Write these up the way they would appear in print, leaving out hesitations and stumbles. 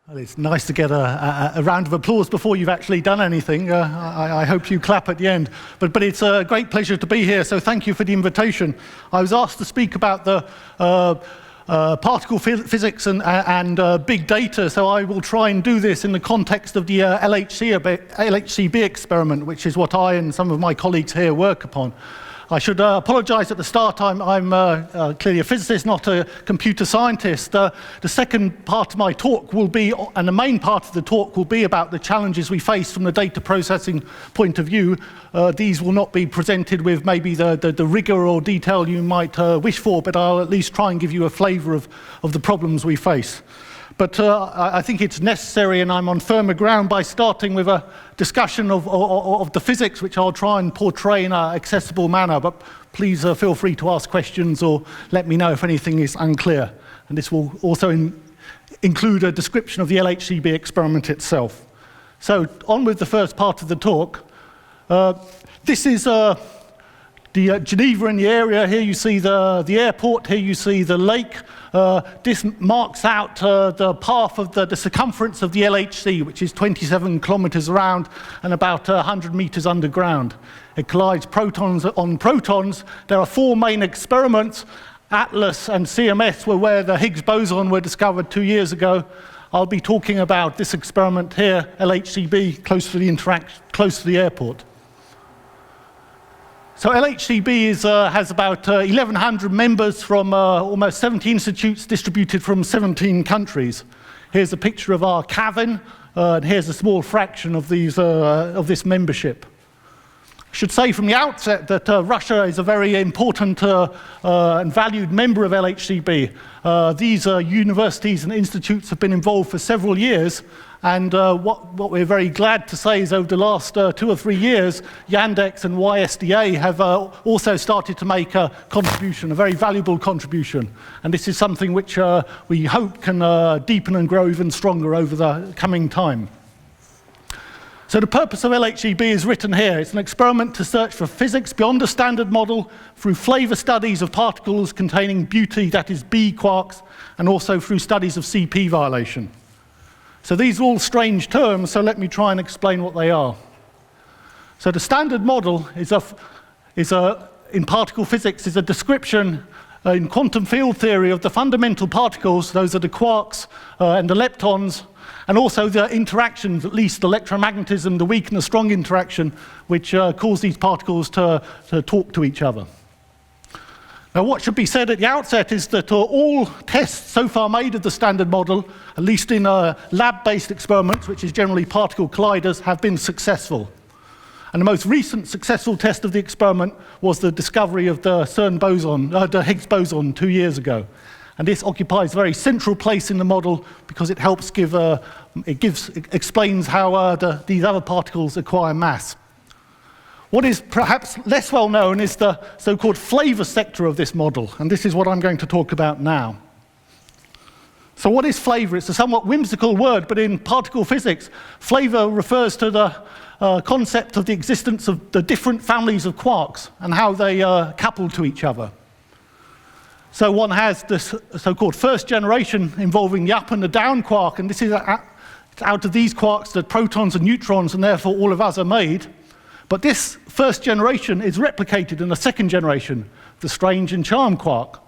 Well, it's nice to get a round of applause before you've actually done anything. I hope you clap at the end. But it's a great pleasure to be here, so thank you for the invitation. I was asked to speak about the particle physics and big data, so I will try and do this in the context of the LHCb experiment, which is what I and some of my colleagues here work upon. I should apologize at the start. I'm clearly a physicist, not a computer scientist. The second part of my talk will be, and the main part of the talk will be about the challenges we face from the data processing point of view. These will not be presented with maybe the rigor or detail you might wish for, but I'll at least try and give you a flavor of the problems we face. But I think it's necessary, and I'm on firmer ground by starting with a discussion of the physics, which I'll try and portray in an accessible manner. But please feel free to ask questions or let me know if anything is unclear. And this will also include a description of the LHCb experiment itself. So on with the first part of the talk. This is the Geneva in the area. Here you see the airport, here you see the lake. This marks out the path of the circumference of the LHC, which is 27 kilometers around and about 100 meters underground. It collides protons on protons. There are four main experiments. Atlas and CMS were where the Higgs boson were discovered 2 years ago. I'll be talking about this experiment here, LHCb, close to the airport. So LHCb has about 1,100 members from almost 70 institutes distributed from 17 countries. Here's a picture of our cabin, and here's a small fraction of this membership. I should say from the outset that Russia is a very important and valued member of LHCb. These universities and institutes have been involved for several years, and what we're very glad to say is over the last 2 or 3 years, Yandex and YSDA have also started to make a contribution, a very valuable contribution. And this is something which we hope can deepen and grow even stronger over the coming time. So the purpose of LHCb is written here. It's an experiment to search for physics beyond a standard model through flavor studies of particles containing beauty, that is B quarks, and also through studies of CP violation. So these are all strange terms, so let me try and explain what they are. So the standard model in particle physics is a description in quantum field theory of the fundamental particles. Those are the quarks and the leptons, and also the interactions, at least electromagnetism, the weak and the strong interaction, which cause these particles to talk to each other. Now, what should be said at the outset is that all tests so far made of the standard model, at least in lab-based experiments, which is generally particle colliders, have been successful. And the most recent successful test of the experiment was the discovery of the CERN boson, the Higgs boson 2 years ago. And this occupies a very central place in the model because it helps explains how these other particles acquire mass. What is perhaps less well known is the so-called flavor sector of this model, and this is what I'm going to talk about now. So what is flavor? It's a somewhat whimsical word, but in particle physics, flavor refers to the concept of the existence of the different families of quarks and how they couple to each other. So one has this so-called first generation involving the up and the down quark, and this is out of these quarks that protons and neutrons, and therefore all of us, are made. But this first generation is replicated in the second generation, the strange and charm quark.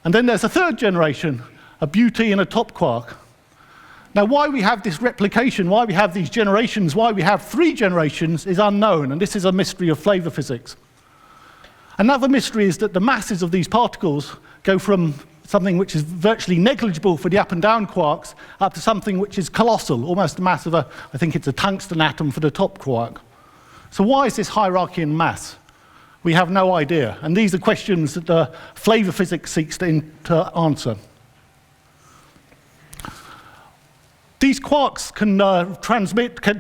And then there's a third generation, a beauty and a top quark. Now, why we have this replication, why we have these generations, why we have 3 generations is unknown, and this is a mystery of flavor physics. Another mystery is that the masses of these particles go from something which is virtually negligible for the up and down quarks up to something which is colossal, almost the mass of I think it's a tungsten atom for the top quark. So why is this hierarchy in mass? We have no idea, and these are questions that flavor physics seeks to answer. These quarks can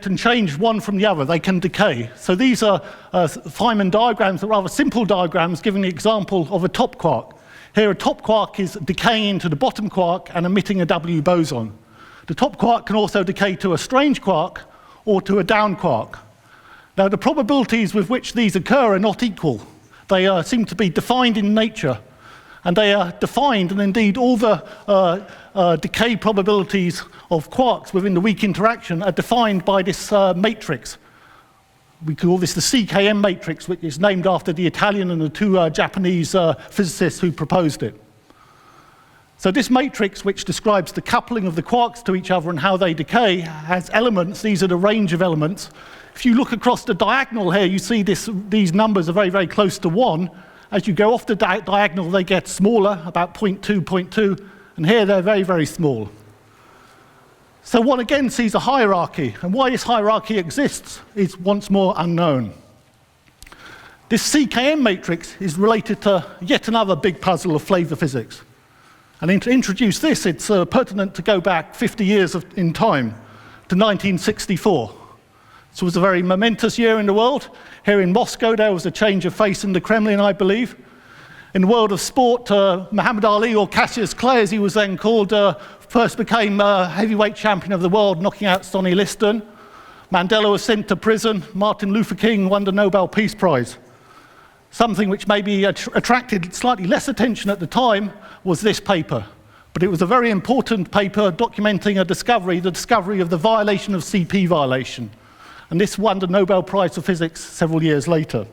can change one from the other. They can decay. So these are Feynman diagrams, rather simple diagrams, giving the example of a top quark. Here, a top quark is decaying into the bottom quark and emitting a W boson. The top quark can also decay to a strange quark or to a down quark. Now, the probabilities with which these occur are not equal. They seem to be defined in nature. And they are defined, and indeed all the decay probabilities of quarks within the weak interaction are defined by this matrix. We call this the CKM matrix, which is named after the Italian and the two Japanese physicists who proposed it. So this matrix, which describes the coupling of the quarks to each other and how they decay, has elements. These are the range of elements. If you look across the diagonal here, you see these numbers are very, very close to 1. As you go off the diagonal, they get smaller, about 0.2, 0.2, and here they're very, very small. So one again sees a hierarchy, and why this hierarchy exists is once more unknown. This CKM matrix is related to yet another big puzzle of flavor physics. And to introduce this, it's pertinent to go back 50 years in time to 1964. This was a very momentous year in the world. Here in Moscow, there was a change of face in the Kremlin, I believe. In the world of sport, Muhammad Ali, or Cassius Clay, as he was then called, first became heavyweight champion of the world, knocking out Sonny Liston. Mandela was sent to prison. Martin Luther King won the Nobel Peace Prize. Something which maybe attracted slightly less attention at the time was this paper. But it was a very important paper documenting a discovery, the discovery of the violation of CP violation. And this won the Nobel Prize for Physics several years later.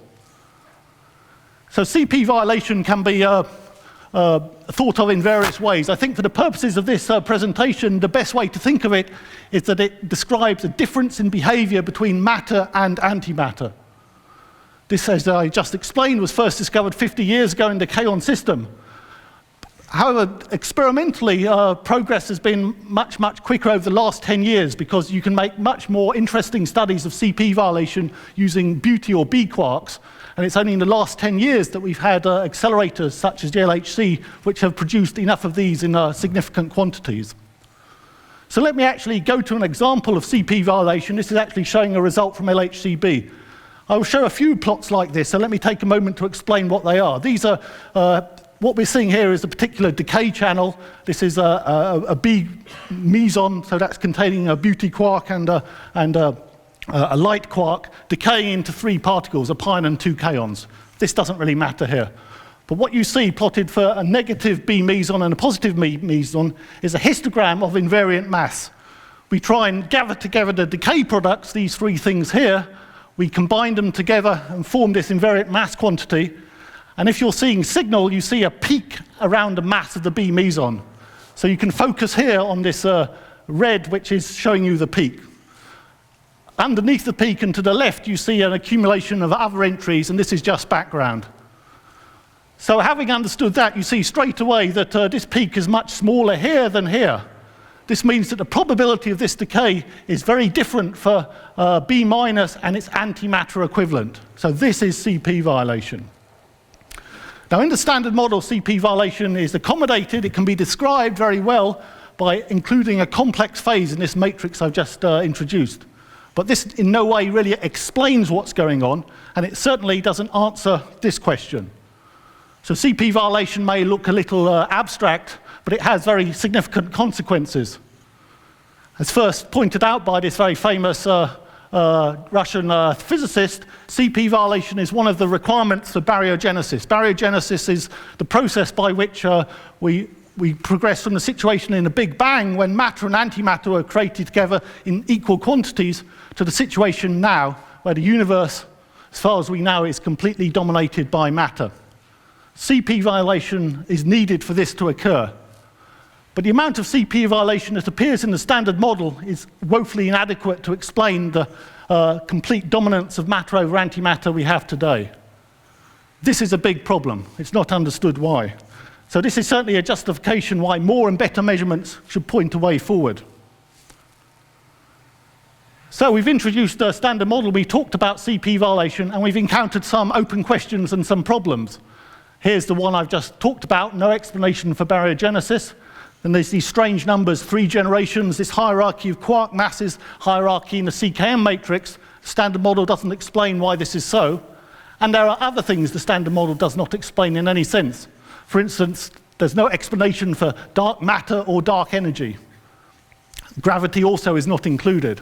So CP violation can be thought of in various ways. I think for the purposes of this presentation, the best way to think of it is that it describes a difference in behavior between matter and antimatter. This, as I just explained, was first discovered 50 years ago in the kaon system. However, experimentally, progress has been much, much quicker over the last 10 years because you can make much more interesting studies of CP violation using beauty or B quarks. And it's only in the last 10 years that we've had accelerators such as the LHC, which have produced enough of these in significant quantities. So let me actually go to an example of CP violation. This is actually showing a result from LHCb. I will show a few plots like this, so let me take a moment to explain what they are. These are, what we're seeing here is a particular decay channel. This is a B meson, so that's containing a beauty quark and a light quark decaying into 3 particles, a pion and 2 kaons. This doesn't really matter here. But what you see plotted for a negative B meson and a positive meson is a histogram of invariant mass. We try and gather together the decay products, these 3 things here. We combine them together and form this invariant mass quantity. And if you're seeing signal, you see a peak around the mass of the B meson. So you can focus here on this red, which is showing you the peak. Underneath the peak and to the left, you see an accumulation of other entries, and this is just background. So having understood that, you see straight away that this peak is much smaller here than here. This means that the probability of this decay is very different for B minus and its antimatter equivalent. So this is CP violation. Now in the standard model, CP violation is accommodated. It can be described very well by including a complex phase in this matrix I've just introduced. But this in no way really explains what's going on, and it certainly doesn't answer this question. So CP violation may look a little abstract, but it has very significant consequences. As first pointed out by this very famous Russian physicist, CP violation is one of the requirements for baryogenesis. Baryogenesis is the process by which we progress from the situation in the Big Bang when matter and antimatter are created together in equal quantities to the situation now where the universe, as far as we know, is completely dominated by matter. CP violation is needed for this to occur. But the amount of CP violation that appears in the standard model is woefully inadequate to explain the complete dominance of matter over antimatter we have today. This is a big problem. It's not understood why. So this is certainly a justification why more and better measurements should point a way forward. So we've introduced a standard model, we talked about CP violation, and we've encountered some open questions and some problems. Here's the one I've just talked about, no explanation for baryogenesis. And there's these strange numbers, 3 generations, this hierarchy of quark masses, hierarchy in the CKM matrix. The standard model doesn't explain why this is so. And there are other things the standard model does not explain in any sense. For instance, there's no explanation for dark matter or dark energy. Gravity also is not included.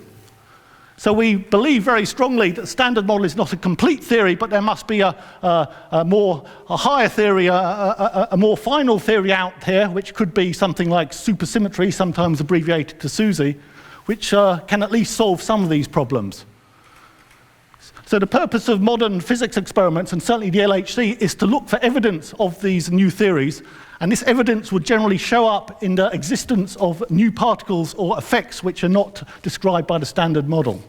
So we believe very strongly that the standard model is not a complete theory, but there must be a higher theory, a more final theory out here, which could be something like supersymmetry, sometimes abbreviated to SUSY, which can at least solve some of these problems. So the purpose of modern physics experiments, and certainly the LHC, is to look for evidence of these new theories, and this evidence would generally show up in the existence of new particles or effects which are not described by the standard model.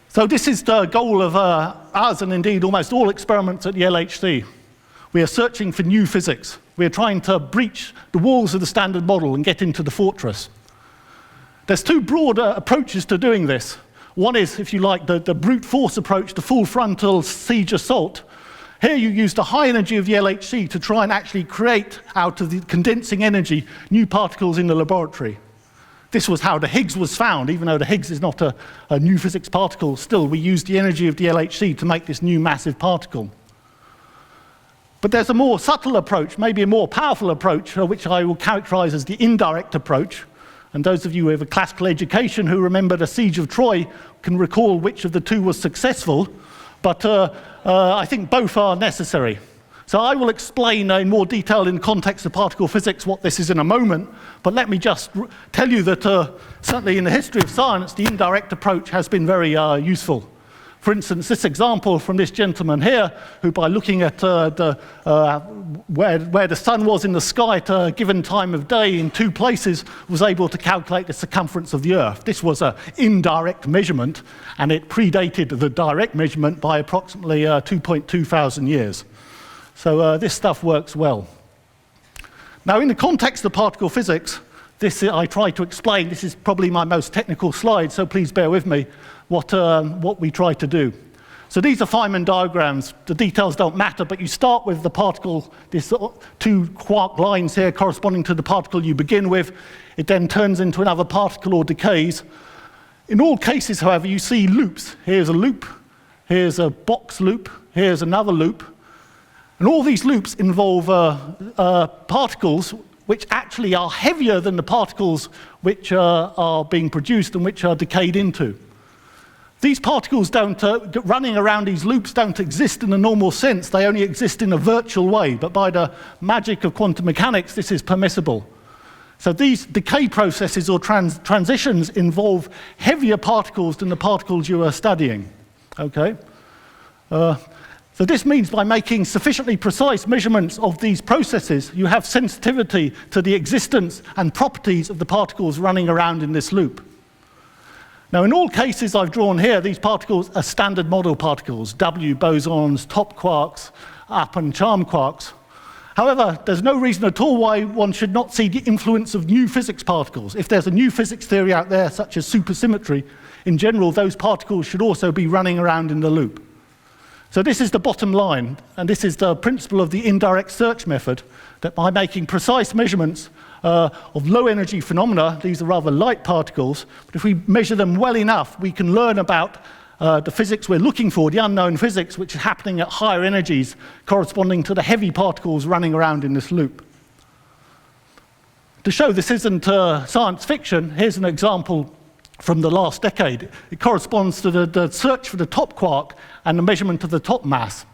So this is the goal of ours, and indeed almost all experiments at the LHC. We are searching for new physics. We are trying to breach the walls of the standard model and get into the fortress. There's two broad approaches to doing this. One is, if you like, the brute force approach, the full frontal siege assault. Here you use the high energy of the LHC to try and actually create, out of the condensing energy, new particles in the laboratory. This was how the Higgs was found. Even though the Higgs is not a new physics particle, still we used the energy of the LHC to make this new massive particle. But there's a more subtle approach, maybe a more powerful approach, which I will characterize as the indirect approach. And those of you who have a classical education who remember the Siege of Troy can recall which of the two was successful, but I think both are necessary. So I will explain in more detail in the context of particle physics what this is in a moment, but let me just tell you that certainly in the history of science, the indirect approach has been very useful. For instance, this example from this gentleman here, who by looking at where the sun was in the sky at a given time of day in two places, was able to calculate the circumference of the Earth. This was an indirect measurement, and it predated the direct measurement by approximately 2.2 thousand years. So this stuff works well. Now, in the context of particle physics, this I try to explain. This is probably my most technical slide, so please bear with me what we try to do. So these are Feynman diagrams. The details don't matter, but you start with the particle, these two quark lines here corresponding to the particle you begin with. It then turns into another particle or decays. In all cases, however, you see loops. Here's a loop, here's a box loop, here's another loop. And all these loops involve particles which actually are heavier than the particles which are being produced and which are decayed into. These particles running around these loops don't exist in a normal sense. They only exist in a virtual way, but by the magic of quantum mechanics, this is permissible. So these decay processes or transitions involve heavier particles than the particles you are studying. Okay? So this means by making sufficiently precise measurements of these processes, you have sensitivity to the existence and properties of the particles running around in this loop. Now, in all cases I've drawn here, these particles are standard model particles, W bosons, top quarks, up and charm quarks. However, there's no reason at all why one should not see the influence of new physics particles. If there's a new physics theory out there, such as supersymmetry, in general, those particles should also be running around in the loop. So this is the bottom line, and this is the principle of the indirect search method, that by making precise measurements of low-energy phenomena, these are rather light particles, but if we measure them well enough, we can learn about the physics we're looking for, the unknown physics, which is happening at higher energies, corresponding to the heavy particles running around in this loop. To show this isn't science fiction, here's an example from the last decade. It corresponds to the search for the top quark and the measurement of the top mass.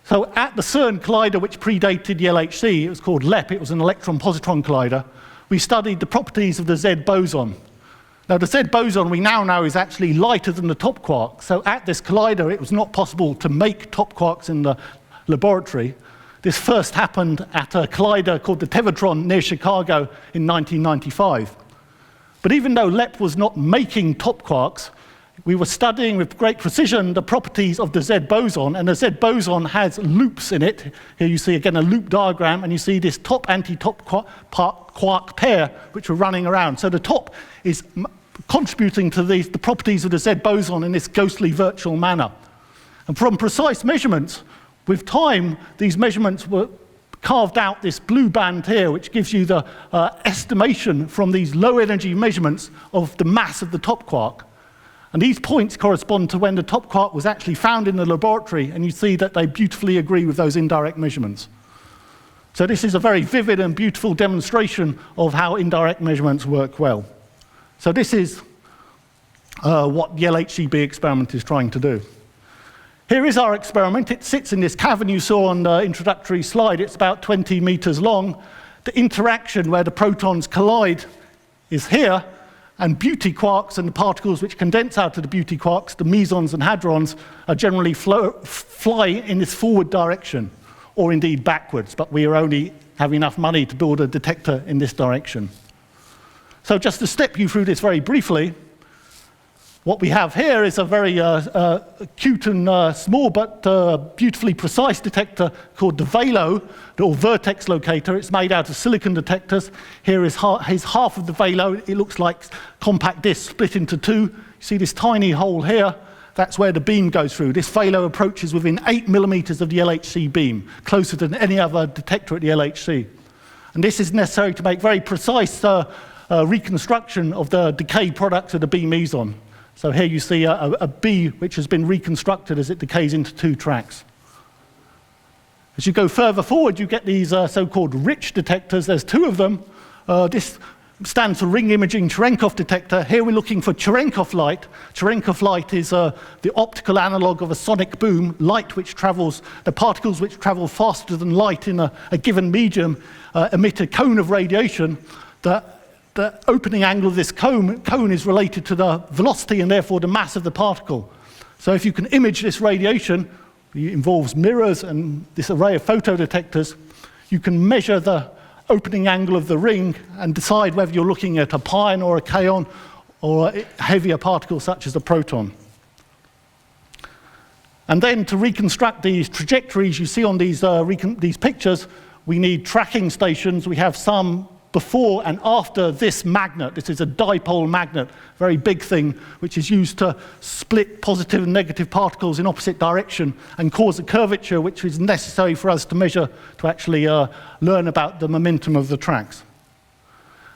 So at the CERN collider, which predated the LHC, it was called LEP, it was an electron-positron collider, we studied the properties of the Z boson. Now the Z boson we now know is actually lighter than the top quark, so at this collider it was not possible to make top quarks in the laboratory. This first happened at a collider called the Tevatron near Chicago in 1995. But even though LEP was not making top quarks, we were studying with great precision the properties of the Z boson, and the Z boson has loops in it. Here you see again a loop diagram, and you see this top anti-top quark pair which are running around. So the top is contributing to the properties of the Z boson in this ghostly virtual manner. And from precise measurements, with time, these measurements were carved out this blue band here, which gives you the estimation from these low energy measurements of the mass of the top quark. And these points correspond to when the top quark was actually found in the laboratory, and you see that they beautifully agree with those indirect measurements. So this is a very vivid and beautiful demonstration of how indirect measurements work well. So this is what the LHCb experiment is trying to do. Here is our experiment. It sits in this cavern you saw on the introductory slide. It's about 20 meters long. The interaction where the protons collide is here, and beauty quarks and the particles which condense out of the beauty quarks, the mesons and hadrons, are generally fly in this forward direction, or indeed backwards, but we are only have enough money to build a detector in this direction. So just to step you through this very briefly, what we have here is a very cute and small but beautifully precise detector called the Valo, or vertex locator. It's made out of silicon detectors. Here is half of the Valo. It looks like compact disc split into two. You see this tiny hole here? That's where the beam goes through. This Valo approaches within 8 millimeters of the LHC beam, closer than any other detector at the LHC. And this is necessary to make very precise reconstruction of the decay products of the B meson. So here you see a B which has been reconstructed as it decays into two tracks. As you go further forward, you get these so-called rich detectors. There's two of them. This stands for ring imaging Cherenkov detector. Here we're looking for Cherenkov light. Cherenkov light is the optical analog of a sonic boom. Light which travels, the particles which travel faster than light in a given medium emit a cone of radiation. The opening angle of this cone is related to the velocity and therefore the mass of the particle. So if you can image this radiation, it involves mirrors and this array of photodetectors, you can measure the opening angle of the ring and decide whether you're looking at a pion or a kaon or a heavier particle such as a proton. And then to reconstruct these trajectories you see on these pictures, we need tracking stations. We have some before and after this magnet. This is a dipole magnet, very big thing, which is used to split positive and negative particles in opposite direction and cause a curvature which is necessary for us to measure to actually learn about the momentum of the tracks.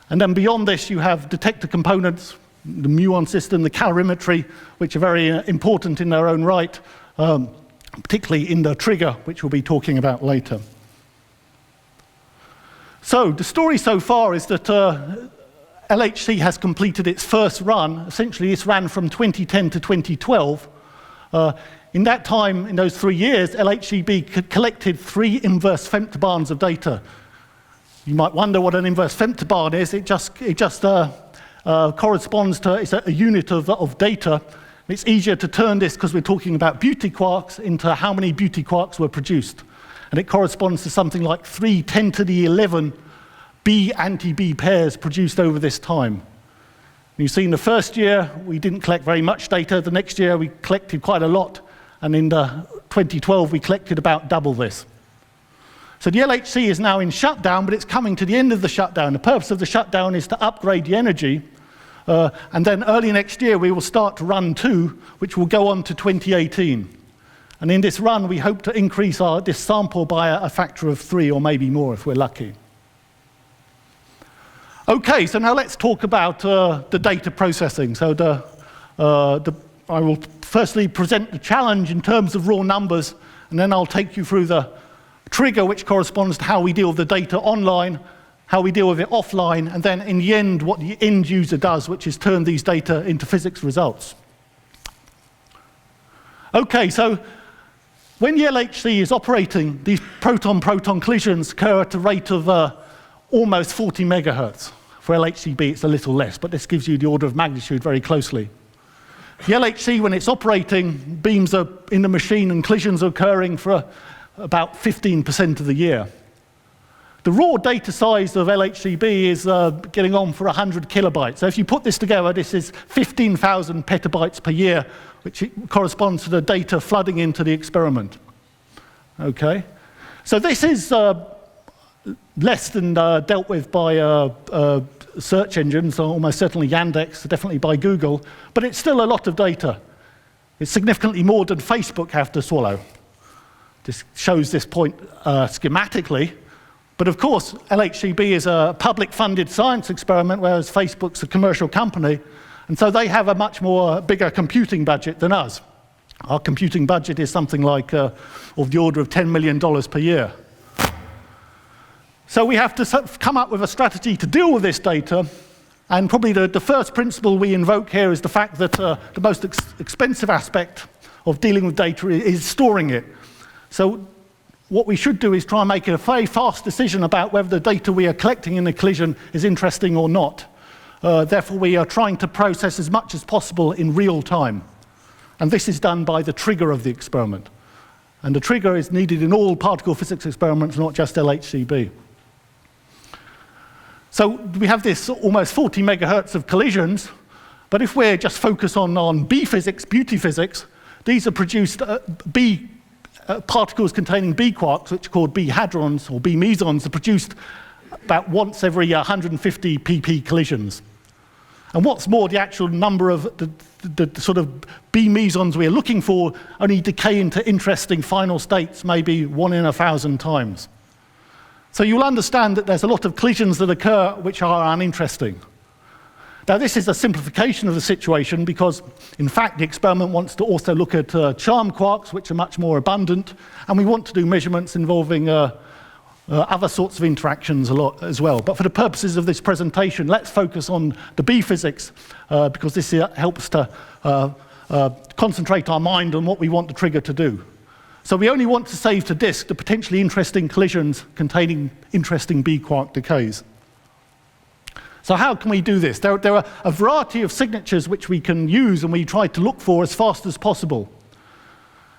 And then beyond this you have detector components, the muon system, the calorimetry, which are very important in their own right, particularly in the trigger, which we'll be talking about later. So the story so far is that LHC has completed its first run. Essentially, this ran from 2010 to 2012. In that time, in those 3 years, LHCb collected 3 inverse femtobarns of data. You might wonder what an inverse femtobarn is. It just corresponds to, it's a unit of data. It's easier to turn this, because we're talking about beauty quarks, into how many beauty quarks were produced. And it corresponds to something like 3 10 to the 11 B anti-B pairs produced over this time. And you see in the first year, we didn't collect very much data. The next year, we collected quite a lot. And in 2012, we collected about double this. So the LHC is now in shutdown, but it's coming to the end of the shutdown. The purpose of the shutdown is to upgrade the energy. And then early next year, we will start run 2, which will go on to 2018. And in this run, we hope to increase this sample by a factor of 3 or maybe more if we're lucky. Okay, so now let's talk about the data processing. So I will firstly present the challenge in terms of raw numbers, and then I'll take you through the trigger, which corresponds to how we deal with the data online, how we deal with it offline, and then in the end, what the end user does, which is turn these data into physics results. Okay, so when the LHC is operating, these proton-proton collisions occur at a rate of almost 40 megahertz. For LHCb, it's a little less, but this gives you the order of magnitude very closely. The LHC, when it's operating, beams are in the machine and collisions are occurring for about 15% of the year. The raw data size of LHCb is getting on for 100 kilobytes. So if you put this together, this is 15,000 petabytes per year, which corresponds to the data flooding into the experiment. Okay? So this is less than dealt with by search engines, almost certainly Yandex, definitely by Google, but it's still a lot of data. It's significantly more than Facebook have to swallow. This shows this point schematically. But of course, LHCb is a public-funded science experiment, whereas Facebook's a commercial company. And so they have a much more bigger computing budget than us. Our computing budget is something like of the order of $10 million per year. So we have to come up with a strategy to deal with this data. And probably the first principle we invoke here is the fact that the most expensive aspect of dealing with data is storing it. So what we should do is try and make a very fast decision about whether the data we are collecting in a collision is interesting or not. Therefore, we are trying to process as much as possible in real time. And this is done by the trigger of the experiment. And the trigger is needed in all particle physics experiments, not just LHCb. So we have this almost 40 megahertz of collisions, but if we're just focused on B physics, beauty physics, these are produced, particles containing B quarks, which are called B hadrons or B mesons, are produced about once every 150 pp collisions. And what's more, the actual number of the sort of B mesons we're looking for only decay into interesting final states, maybe 1 in 1,000 times. So you'll understand that there's a lot of collisions that occur which are uninteresting. Now this is a simplification of the situation because, in fact, the experiment wants to also look at charm quarks, which are much more abundant, and we want to do measurements involving other sorts of interactions a lot as well. But for the purposes of this presentation, let's focus on the B physics because this helps to concentrate our mind on what we want the trigger to do. So we only want to save to disk the potentially interesting collisions containing interesting B quark decays. So how can we do this? There are a variety of signatures which we can use and we try to look for as fast as possible.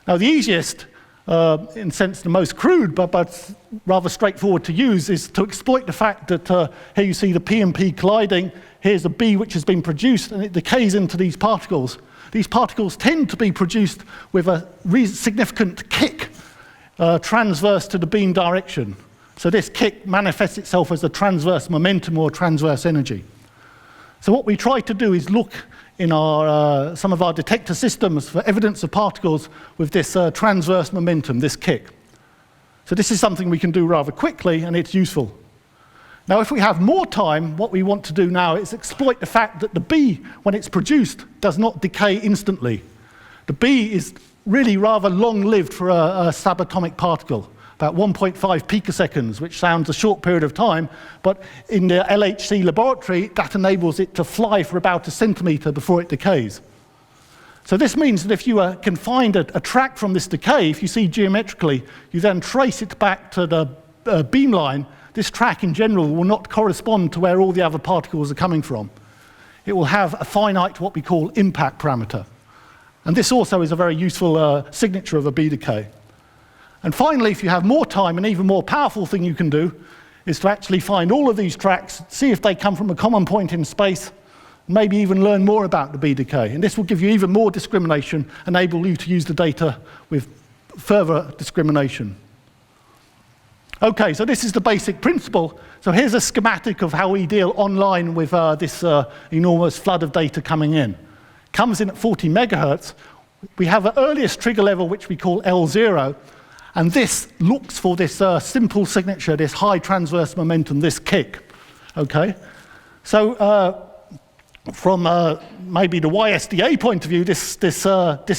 Now the easiest, in a sense the most crude, but rather straightforward to use, is to exploit the fact that here you see the P and P colliding, here's a B which has been produced and it decays into these particles. These particles tend to be produced with a significant kick transverse to the beam direction. So this kick manifests itself as a transverse momentum or transverse energy. So what we try to do is look in some of our detector systems for evidence of particles with this transverse momentum, this kick. So this is something we can do rather quickly and it's useful. Now if we have more time, what we want to do now is exploit the fact that the B, when it's produced, does not decay instantly. The B is really rather long-lived for a subatomic particle, about 1.5 picoseconds, which sounds a short period of time, but in the LHC laboratory, that enables it to fly for about a centimeter before it decays. So this means that if you can find a track from this decay, if you see geometrically, you then trace it back to the beam line, this track in general will not correspond to where all the other particles are coming from. It will have a finite, what we call, impact parameter. And this also is a very useful signature of a B decay. And finally, if you have more time, an even more powerful thing you can do is to actually find all of these tracks, see if they come from a common point in space, maybe even learn more about the B decay. And this will give you even more discrimination, enable you to use the data with further discrimination. Okay, so this is the basic principle. So here's a schematic of how we deal online with this enormous flood of data coming in. Comes in at 40 megahertz. We have an earliest trigger level, which we call L0, and this looks for this simple signature, this high transverse momentum, this kick. Okay, so from maybe the YSDA point of view, this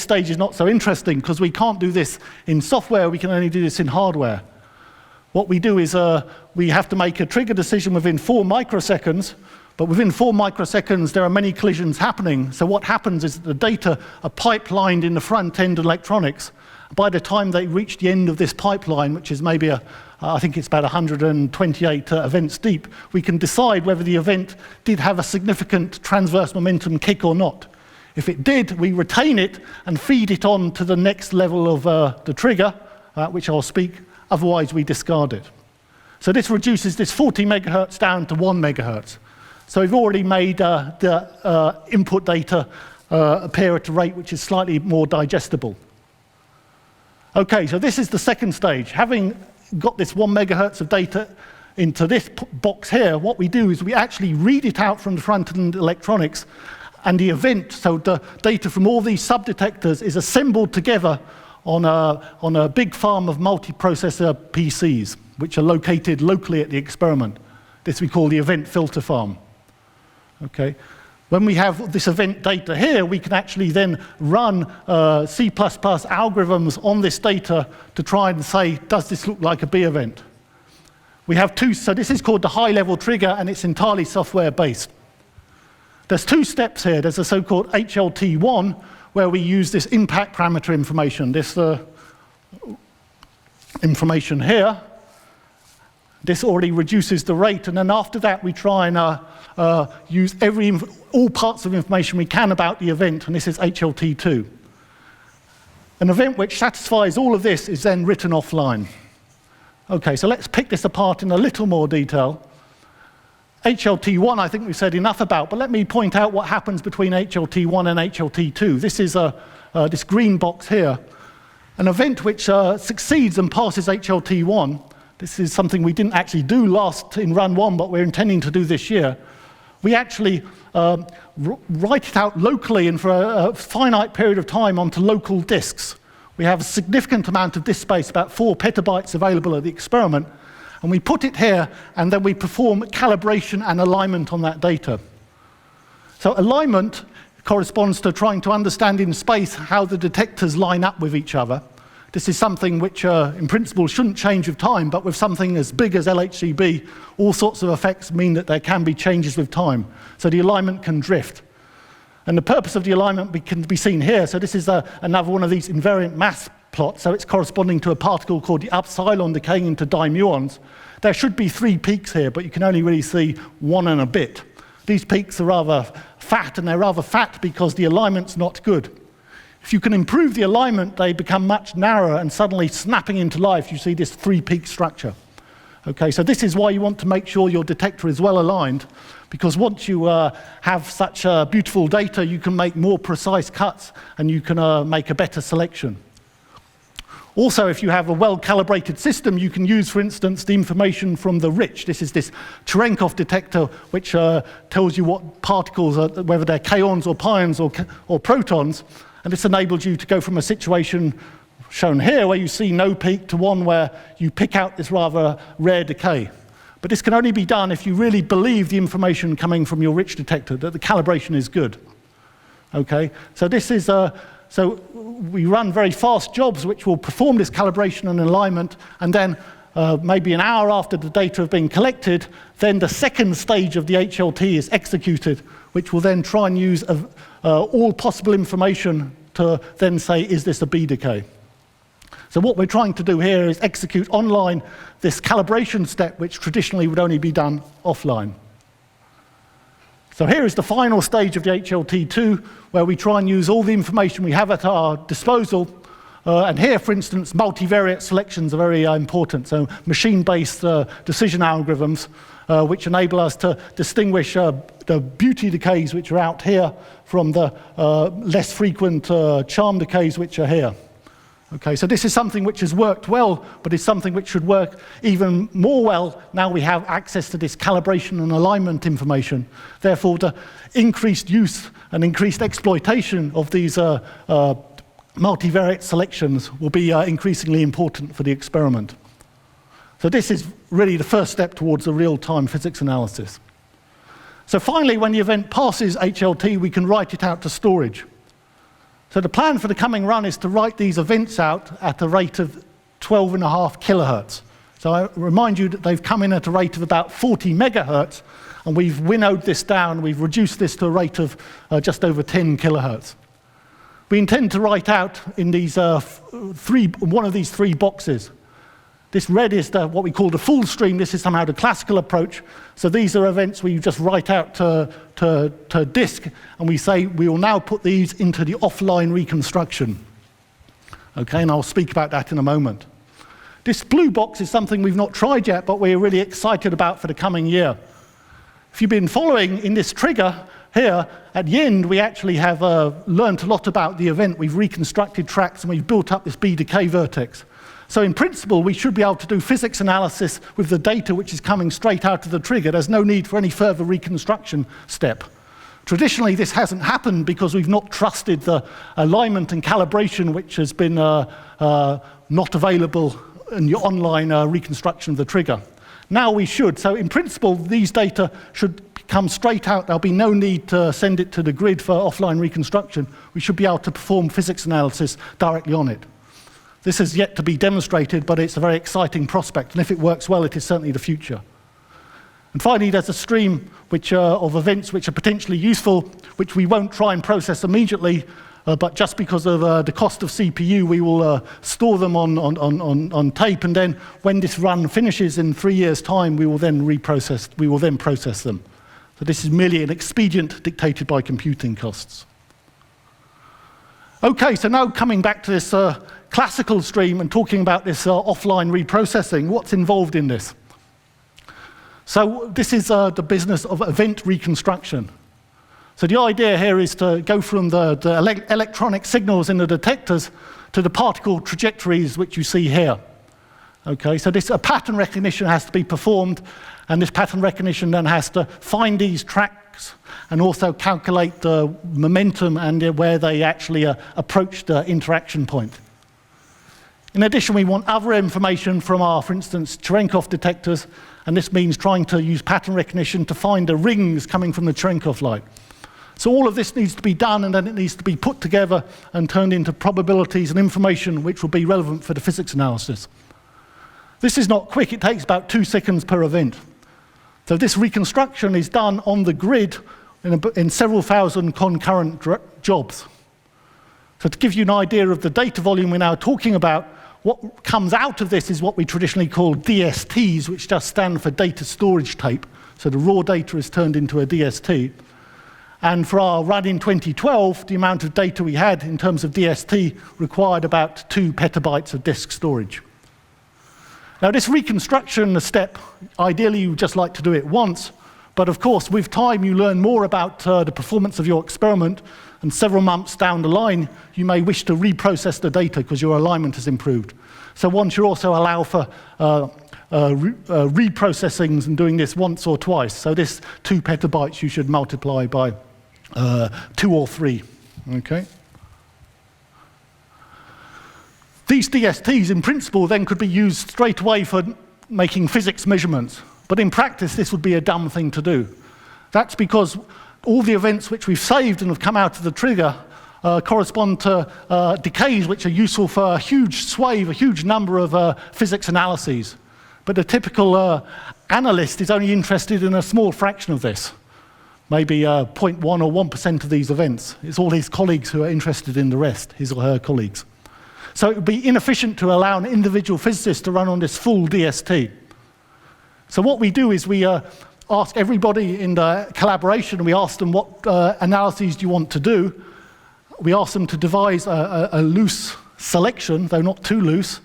stage is not so interesting because we can't do this in software, we can only do this in hardware. What we do is we have to make a trigger decision within 4 microseconds, but within 4 microseconds there are many collisions happening. So what happens is that the data are pipelined in the front end electronics. By the time they reach the end of this pipeline, which is maybe I think it's about 128 events deep, we can decide whether the event did have a significant transverse momentum kick or not. If it did, we retain it and feed it on to the next level of the trigger, which I'll speak. Otherwise, we discard it. So this reduces this 40 megahertz down to 1 megahertz. So we've already made the input data appear at a rate which is slightly more digestible. Okay, so this is the second stage. Having got this 1 megahertz of data into this box here, what we do is we actually read it out from the front-end electronics, and the event, so the data from all these sub-detectors is assembled together on a big farm of multiprocessor PCs, which are located locally at the experiment. This we call the event filter farm. Okay. When we have this event data here, we can actually then run C++ algorithms on this data to try and say, does this look like a B event? We have two, so this is called the high-level trigger, and it's entirely software-based. there's two steps here. There's a so-called HLT1, where we use this impact parameter information, this information here. This already reduces the rate, and then after that we try and use all parts of information we can about the event, and this is HLT2. An event which satisfies all of this is then written offline. Okay, so let's pick this apart in a little more detail. HLT1 I think we've said enough about, but let me point out what happens between HLT1 and HLT2. This is this green box here. An event which succeeds and passes HLT1, this is something we didn't actually do last in run 1, but we're intending to do this year. We actually write it out locally and for a finite period of time onto local disks. We have a significant amount of disk space, about 4 petabytes available at the experiment, and we put it here, and then we perform calibration and alignment on that data. So alignment corresponds to trying to understand in space how the detectors line up with each other. This is something which, in principle, shouldn't change with time, but with something as big as LHCb, all sorts of effects mean that there can be changes with time. So the alignment can drift. And the purpose of the alignment can be seen here. So this is another one of these invariant mass plots. So it's corresponding to a particle called the upsilon decaying into dimuons. There should be 3 peaks here, but you can only really see 1 and a bit. These peaks are rather fat, and they're rather fat because the alignment's not good. If you can improve the alignment, they become much narrower, and suddenly snapping into life, you see this 3-peak structure. Okay, so this is why you want to make sure your detector is well aligned, because once you have such beautiful data, you can make more precise cuts, and you can make a better selection. Also, if you have a well-calibrated system, you can use, for instance, the information from the rich. This is this Cherenkov detector, which tells you what particles, whether they're kaons or pions or protons, and this enables you to go from a situation shown here, where you see no peak, to one where you pick out this rather rare decay. But this can only be done if you really believe the information coming from your rich detector, that the calibration is good. Okay, so this is so we run very fast jobs which will perform this calibration and alignment, and then maybe an hour after the data have been collected, then the second stage of the HLT is executed, which will then try and use all possible information to then say, is this a B decay? So what we're trying to do here is execute online this calibration step, which traditionally would only be done offline. So here is the final stage of the HLT2, where we try and use all the information we have at our disposal. And here, for instance, multivariate selections are very important. So machine-based decision algorithms, which enable us to distinguish the beauty decays, which are out here, from the less frequent charm decays, which are here. Okay, so this is something which has worked well, but is something which should work even more well now we have access to this calibration and alignment information. Therefore, the increased use and increased exploitation of these multivariate selections will be increasingly important for the experiment. So this is really the first step towards a real-time physics analysis. So finally, when the event passes HLT, we can write it out to storage. So the plan for the coming run is to write these events out at a rate of 12.5 kilohertz. So I remind you that they've come in at a rate of about 40 megahertz, and we've winnowed this down. We've reduced this to a rate of just over 10 kilohertz. We intend to write out in these one of these 3 boxes. This red is what we call the full stream. This is somehow the classical approach. So these are events where you just write out to disk, and we say we will now put these into the offline reconstruction. Okay, and I'll speak about that in a moment. This blue box is something we've not tried yet, but we're really excited about for the coming year. If you've been following in this trigger here, at the end we actually have learned a lot about the event. We've reconstructed tracks, and we've built up this B decay vertex. So in principle, we should be able to do physics analysis with the data which is coming straight out of the trigger. There's no need for any further reconstruction step. Traditionally, this hasn't happened because we've not trusted the alignment and calibration which has been not available in the online reconstruction of the trigger. Now we should. So in principle, these data should come straight out. There'll be no need to send it to the grid for offline reconstruction. We should be able to perform physics analysis directly on it. This is yet to be demonstrated, but it's a very exciting prospect, and if it works well, it is certainly the future. And finally, there's a stream of events which are potentially useful, which we won't try and process immediately, but just because of the cost of CPU, we will store them on tape, and then when this run finishes in 3 years' time, we will then process them. So this is merely an expedient dictated by computing costs. Okay, so now coming back to this classical stream and talking about this offline reprocessing, what's involved in this? So this is the business of event reconstruction. So the idea here is to go from the electronic signals in the detectors to the particle trajectories which you see here. Okay, so a pattern recognition has to be performed, and this pattern recognition then has to find these tracks and also calculate the momentum and where they actually approach the interaction point. In addition, we want other information from our, for instance, Cherenkov detectors, and this means trying to use pattern recognition to find the rings coming from the Cherenkov light. So all of this needs to be done, and then it needs to be put together and turned into probabilities and information which will be relevant for the physics analysis. This is not quick, it takes about 2 seconds per event. So this reconstruction is done on the grid in several thousand concurrent jobs. So to give you an idea of the data volume we're now talking about, what comes out of this is what we traditionally call DSTs, which just stand for data storage tape. So the raw data is turned into a DST. And for our run in 2012, the amount of data we had in terms of DST required about 2 petabytes of disk storage. Now this reconstruction step, ideally you would just like to do it once, but of course with time you learn more about the performance of your experiment, and several months down the line you may wish to reprocess the data because your alignment has improved. So one should also allow for reprocessings and doing this once or twice. So this 2 petabytes you should multiply by 2 or 3, okay? These DSTs, in principle, then could be used straight away for making physics measurements. But in practice, this would be a dumb thing to do. That's because all the events which we've saved and have come out of the trigger correspond to decays which are useful for a huge swathe, a huge number of physics analyses. But the typical analyst is only interested in a small fraction of this, maybe 0.1 or 1% of these events. It's all his colleagues who are interested in the rest, his or her colleagues. So it would be inefficient to allow an individual physicist to run on this full DST. So what we do is we ask everybody in the collaboration, we ask them what analyses do you want to do. We ask them to devise a loose selection, though not too loose,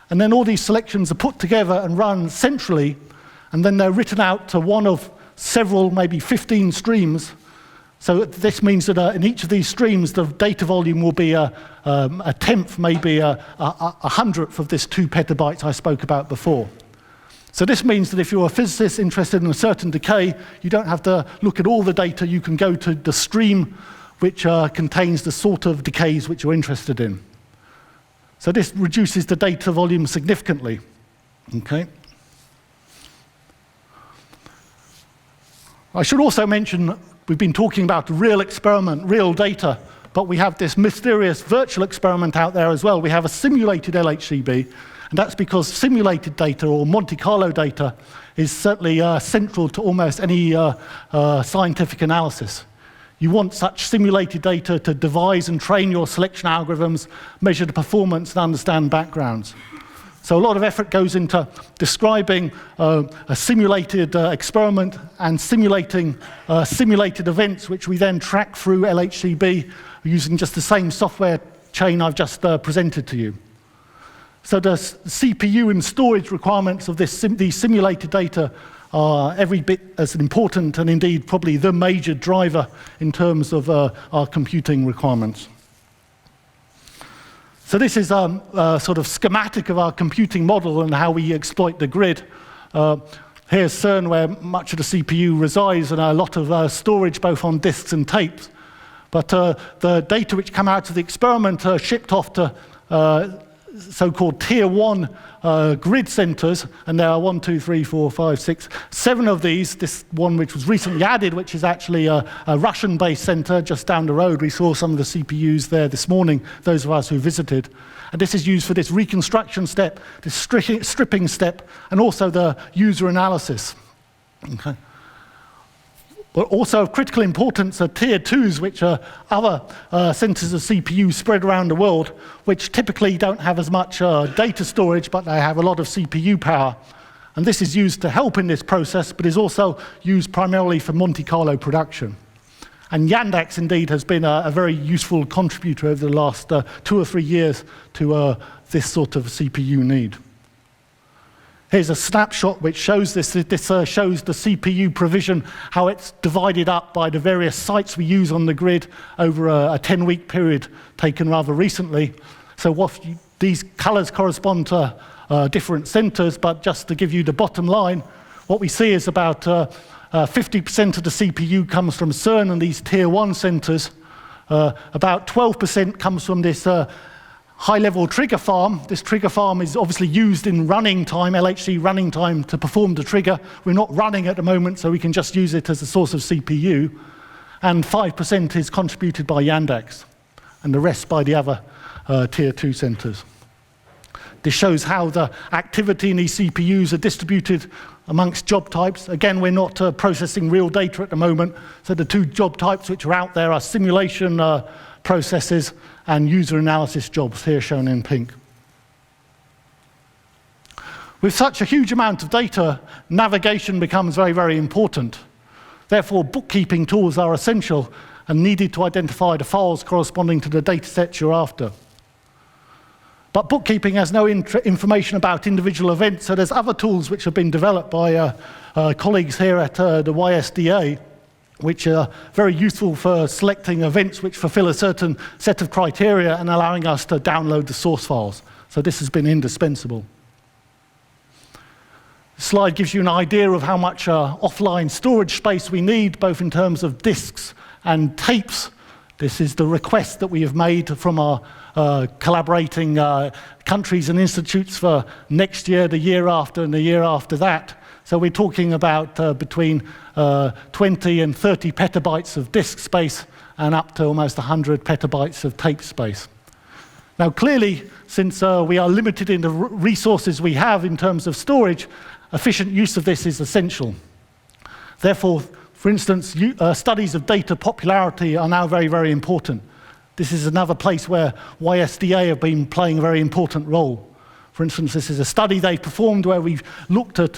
and then all these selections are put together and run centrally, and then they're written out to one of several, maybe 15 streams. So this means that in each of these streams, the data volume will be a tenth, maybe a hundredth of this 2 petabytes I spoke about before. So this means that if you're a physicist interested in a certain decay, you don't have to look at all the data. You can go to the stream which contains the sort of decays which you're interested in. So this reduces the data volume significantly. Okay. I should also mention, we've been talking about real experiment, real data, but we have this mysterious virtual experiment out there as well. We have a simulated LHCb, and that's because simulated data, or Monte Carlo data, is certainly central to almost any scientific analysis. You want such simulated data to devise and train your selection algorithms, measure the performance, and understand backgrounds. So a lot of effort goes into describing a simulated experiment and simulating simulated events, which we then track through LHCb using just the same software chain I've just presented to you. So the CPU and storage requirements of these simulated data are every bit as important, and indeed probably the major driver in terms of our computing requirements. So this is a sort of schematic of our computing model and how we exploit the grid. Here's CERN, where much of the CPU resides, and a lot of storage both on disks and tapes. But the data which come out of the experiment are shipped off to so-called tier 1 grid centers, and there are 1, 2, 3, 4, 5, 6, 7 of these. This one which was recently added, which is actually a Russian-based center just down the road. We saw some of the CPUs there this morning, those of us who visited. And this is used for this reconstruction step, this stripping step, and also the user analysis. Okay. But also of critical importance are tier 2s, which are other centers of CPU spread around the world, which typically don't have as much data storage, but they have a lot of CPU power. And this is used to help in this process, but is also used primarily for Monte Carlo production. And Yandex, indeed, has been a very useful contributor over the last 2 or 3 years to this sort of CPU need. Here's a snapshot which shows this. This shows the CPU provision, how it's divided up by the various sites we use on the grid over a 10-week period taken rather recently. So these colors correspond to different centers, but just to give you the bottom line, what we see is about 50% of the CPU comes from CERN and these tier 1 centers. About 12% comes from this high-level trigger farm. This trigger farm is obviously used in running time, LHC running time, to perform the trigger. We're not running at the moment, so we can just use it as a source of CPU. And 5% is contributed by Yandex, and the rest by the other tier 2 centers. This shows how the activity in these CPUs are distributed amongst job types. Again, we're not processing real data at the moment, so the 2 job types which are out there are simulation processes and user analysis jobs, here shown in pink. With such a huge amount of data, navigation becomes very, very important. Therefore, bookkeeping tools are essential and needed to identify the files corresponding to the data sets you're after. But bookkeeping has no information about individual events, so there's other tools which have been developed by colleagues here at the YSDA, which are very useful for selecting events which fulfill a certain set of criteria and allowing us to download the source files. So this has been indispensable. The slide gives you an idea of how much offline storage space we need, both in terms of disks and tapes. This is the request that we have made from our collaborating countries and institutes for next year, the year after, and the year after that. So we're talking about between 20 and 30 petabytes of disk space and up to almost 100 petabytes of tape space. Now clearly, since we are limited in the resources we have in terms of storage, efficient use of this is essential. Therefore, for instance, studies of data popularity are now very, very important. This is another place where YSDA have been playing a very important role. For instance, this is a study they performed where we've looked at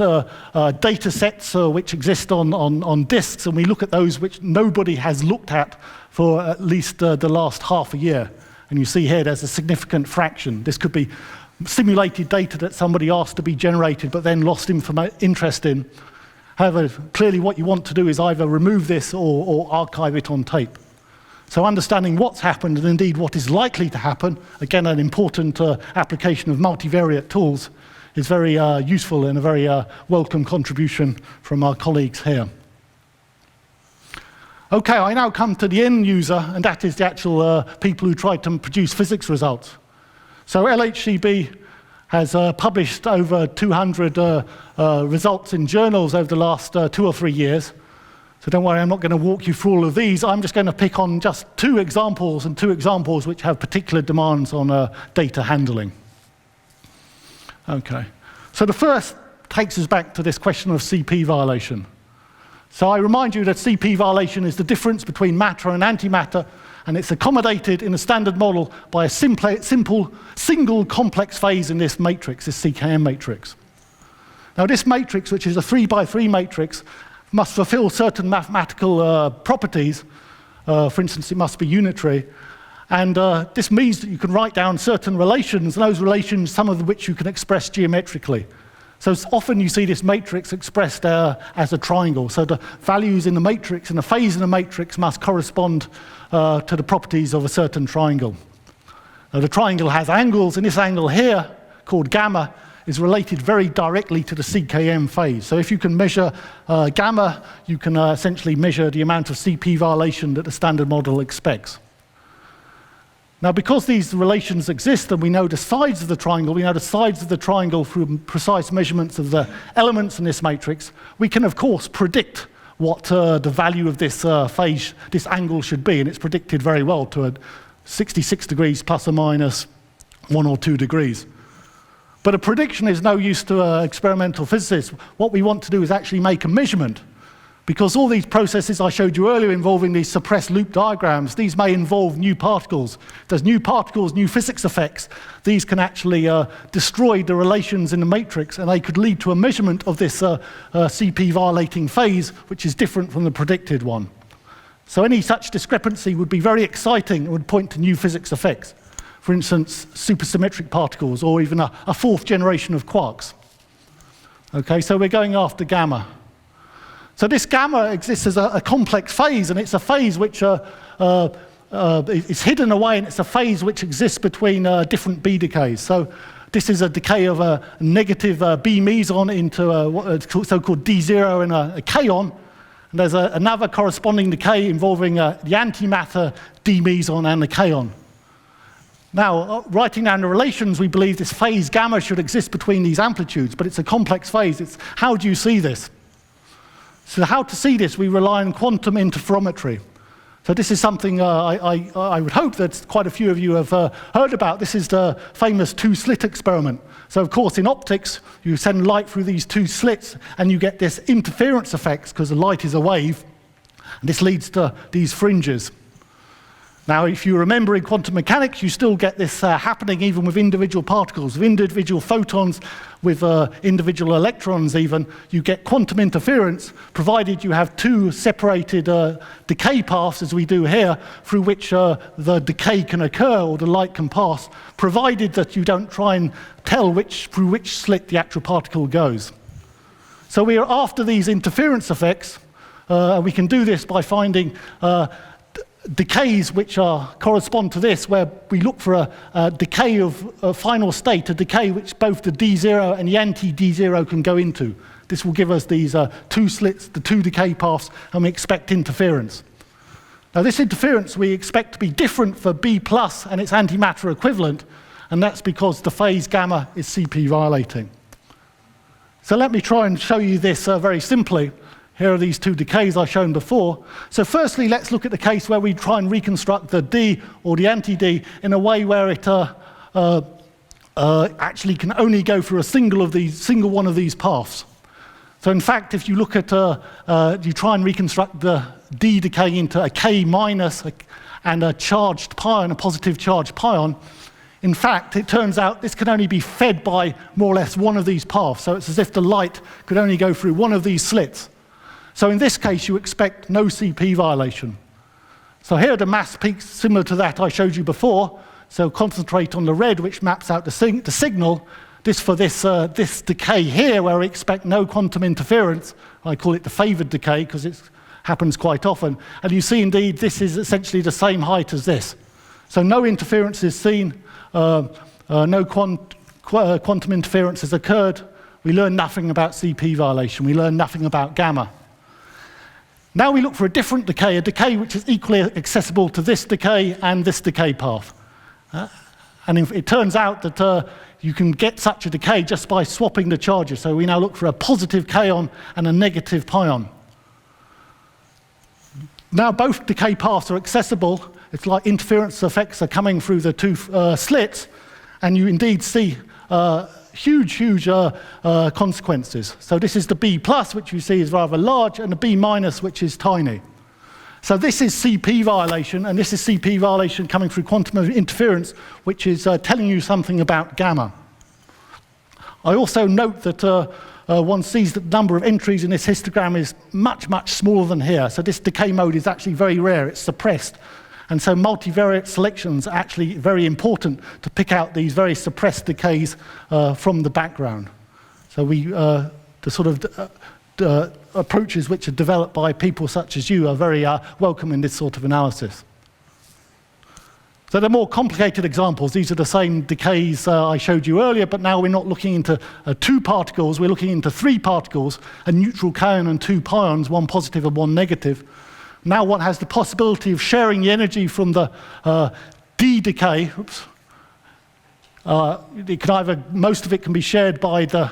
data sets which exist on disks, and we look at those which nobody has looked at for at least the last half a year. And you see here there's a significant fraction. This could be simulated data that somebody asked to be generated but then lost interest in. However, clearly what you want to do is either remove this or archive it on tape. So understanding what's happened and indeed what is likely to happen, again an important application of multivariate tools, is very useful and a very welcome contribution from our colleagues here. Okay, I now come to the end user, and that is the actual people who tried to produce physics results. So LHCb has published over 200 results in journals over the last 2 or 3 years. So don't worry, I'm not going to walk you through all of these. I'm just going to pick on just 2 examples, and 2 examples which have particular demands on data handling. Okay, so the first takes us back to this question of CP violation. So I remind you that CP violation is the difference between matter and antimatter, and it's accommodated in a standard model by a simple single complex phase in this matrix, this CKM matrix. Now this matrix, which is a 3x3 matrix, must fulfill certain mathematical properties. For instance, it must be unitary. And this means that you can write down certain relations, and those relations, some of which you can express geometrically. So often you see this matrix expressed as a triangle. So the values in the matrix and the phase in the matrix must correspond to the properties of a certain triangle. Now the triangle has angles, and this angle here, called gamma, is related very directly to the CKM phase. So if you can measure gamma, you can essentially measure the amount of CP violation that the standard model expects. Now, because these relations exist and we know the sides of the triangle, we know the sides of the triangle through precise measurements of the elements in this matrix, we can, of course, predict what the value of this phase, this angle should be, and it's predicted very well to 66 degrees plus or minus 1 or 2 degrees. But a prediction is no use to experimental physicists. What we want to do is actually make a measurement. Because all these processes I showed you earlier involving these suppressed loop diagrams, these may involve new particles. If there's new particles, new physics effects, these can actually destroy the relations in the matrix, and they could lead to a measurement of this CP violating phase, which is different from the predicted one. So any such discrepancy would be very exciting and would point to new physics effects. For instance, supersymmetric particles, or even a fourth generation of quarks. Okay, so we're going after gamma. So this gamma exists as a complex phase, and it's a phase which is hidden away, and it's a phase which exists between different B decays. So this is a decay of a negative B meson into a so-called D0 and a kaon. And there's another corresponding decay involving the antimatter D meson and the kaon. Now, writing down the relations, we believe this phase gamma should exist between these amplitudes, but it's a complex phase. It's how do you see this? So how to see this, we rely on quantum interferometry. So this is something I would hope that quite a few of you have heard about. This is the famous two-slit experiment. So of course, in optics, you send light through these two slits, and you get this interference effects, because the light is a wave, and this leads to these fringes. Now, if you remember in quantum mechanics, you still get this happening even with individual particles, with individual photons, with individual electrons even. You get quantum interference, provided you have two separated decay paths, as we do here, through which the decay can occur or the light can pass, provided that you don't try and tell through which slit the actual particle goes. So we are after these interference effects. We can do this by finding decays which correspond to this, where we look for a decay of a final state, a decay which both the D0 and the anti-D0 can go into. This will give us these two slits, the two decay paths, and we expect interference. Now this interference we expect to be different for B plus and its antimatter equivalent, and that's because the phase gamma is CP violating. So let me try and show you this very simply. Here are these two decays I've shown before. So firstly, let's look at the case where we try and reconstruct the D or the anti-D in a way where it actually can only go through a single one of these paths. So in fact, if you look at, you try and reconstruct the D decay into a K minus and a charged pion, a positive charged pion, in fact, it turns out this can only be fed by more or less one of these paths. So it's as if the light could only go through one of these slits. So in this case, you expect no CP violation. So here are the mass peaks similar to that I showed you before. So concentrate on the red, which maps out the signal. This for this decay here, where we expect no quantum interference. I call it the favored decay, because it happens quite often. And you see, indeed, this is essentially the same height as this. So no interference is seen. No quantum interference has occurred. We learn nothing about CP violation. We learn nothing about gamma. Now we look for a different decay, a decay which is equally accessible to this decay and this decay path. And it turns out that you can get such a decay just by swapping the charges. So we now look for a positive kaon and a negative pion. Now both decay paths are accessible. It's like interference effects are coming through the two slits, and you indeed see huge consequences. So this is the B plus, which you see is rather large, and the B minus, which is tiny. So this is CP violation, and this is CP violation coming through quantum interference, which is telling you something about gamma. I also note that one sees that the number of entries in this histogram is much smaller than here. So this decay mode is actually very rare, it's suppressed. And so multivariate selections are actually very important to pick out these very suppressed decays from the background. So the sort of approaches which are developed by people such as you are very welcome in this sort of analysis. So they're more complicated examples. These are the same decays I showed you earlier, but now we're not looking into two particles, we're looking into three particles, a neutral kaon and two pions, one positive and one negative. Now one has the possibility of sharing the energy from the D decay. Oops. It can either, most of it can be shared by the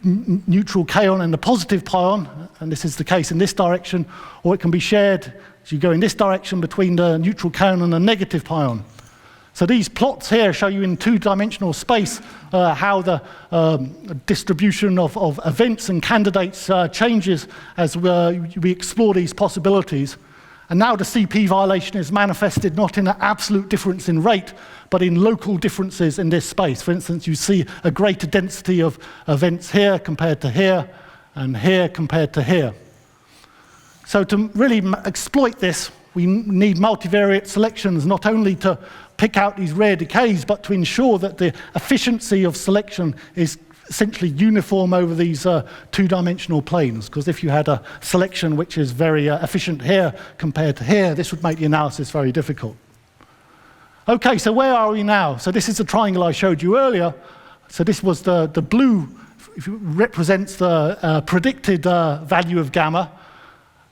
neutral kaon and the positive pion, and this is the case in this direction, or it can be shared as you go in this direction between the neutral kaon and the negative pion. So these plots here show you in two-dimensional space how the distribution of events and candidates changes as we explore these possibilities. And now the CP violation is manifested not in an absolute difference in rate, but in local differences in this space. For instance, you see a greater density of events here compared to here, and here compared to here. So to really exploit this, we need multivariate selections, not only to pick out these rare decays, but to ensure that the efficiency of selection is essentially uniform over these two-dimensional planes. Because if you had a selection which is very efficient here compared to here, this would make the analysis very difficult. Okay, so where are we now? So this is the triangle I showed you earlier. So this was the blue represents the predicted value of gamma.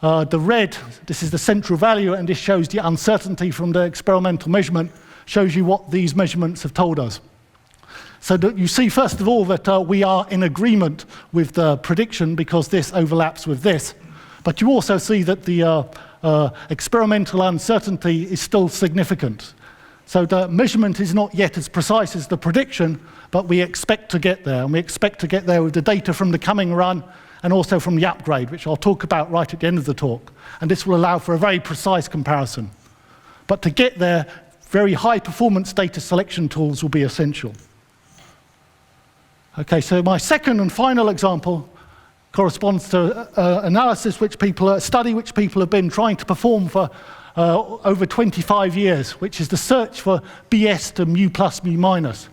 The red, this is the central value, and this shows the uncertainty from the experimental measurement, shows you what these measurements have told us. So you see, first of all, that we are in agreement with the prediction because this overlaps with this. But you also see that the experimental uncertainty is still significant. So the measurement is not yet as precise as the prediction, but we expect to get there. And we expect to get there with the data from the coming run and also from the upgrade, which I'll talk about right at the end of the talk. And this will allow for a very precise comparison. But to get there, very high performance data selection tools will be essential. Okay, so my second and final example corresponds to analysis which study which people have been trying to perform for over 25 years, which is the search for BS to mu plus mu minus.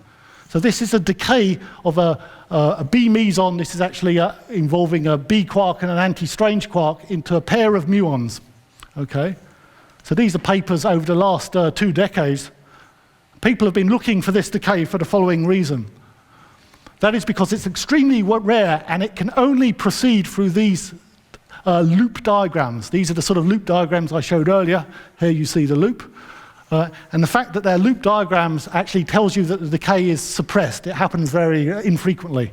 So this is a decay of a B meson. This is actually involving a B quark and an anti-strange quark into a pair of muons. Okay, so these are papers over the last 2 decades. People have been looking for this decay for the following reason. That is because it's extremely rare and it can only proceed through these loop diagrams. These are the sort of loop diagrams I showed earlier. Here you see the loop. And the fact that they're loop diagrams actually tells you that the decay is suppressed. It happens very infrequently.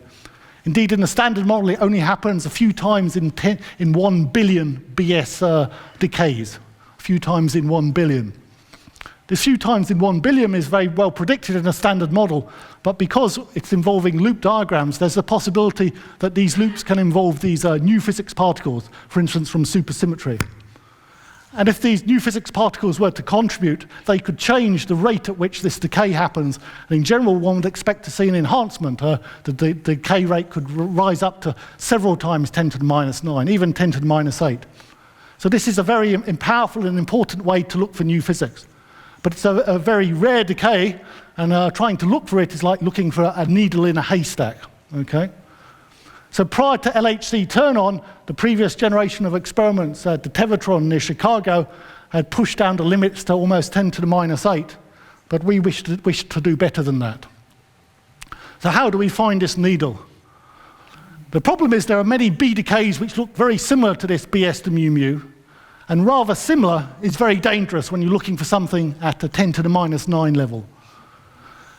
Indeed, in the standard model, it only happens a few times in 1 billion BS decays. A few times in 1 billion. This few times in 1 billion is very well predicted in a standard model, but because it's involving loop diagrams, there's a possibility that these loops can involve these new physics particles, for instance, from supersymmetry. And if these new physics particles were to contribute, they could change the rate at which this decay happens. And in general, one would expect to see an enhancement. The decay rate could rise up to several times 10 to the minus 9, even 10 to the minus 8. So this is a very powerful and important way to look for new physics. But it's a very rare decay, and trying to look for it is like looking for a needle in a haystack. Okay? So prior to LHC turn-on, the previous generation of experiments, the Tevatron near Chicago, had pushed down the limits to almost 10 to the minus 8, but we wish to do better than that. So how do we find this needle? The problem is there are many B decays which look very similar to this BS to mu mu, and rather similar is very dangerous when you're looking for something at a 10 to the minus 9 level.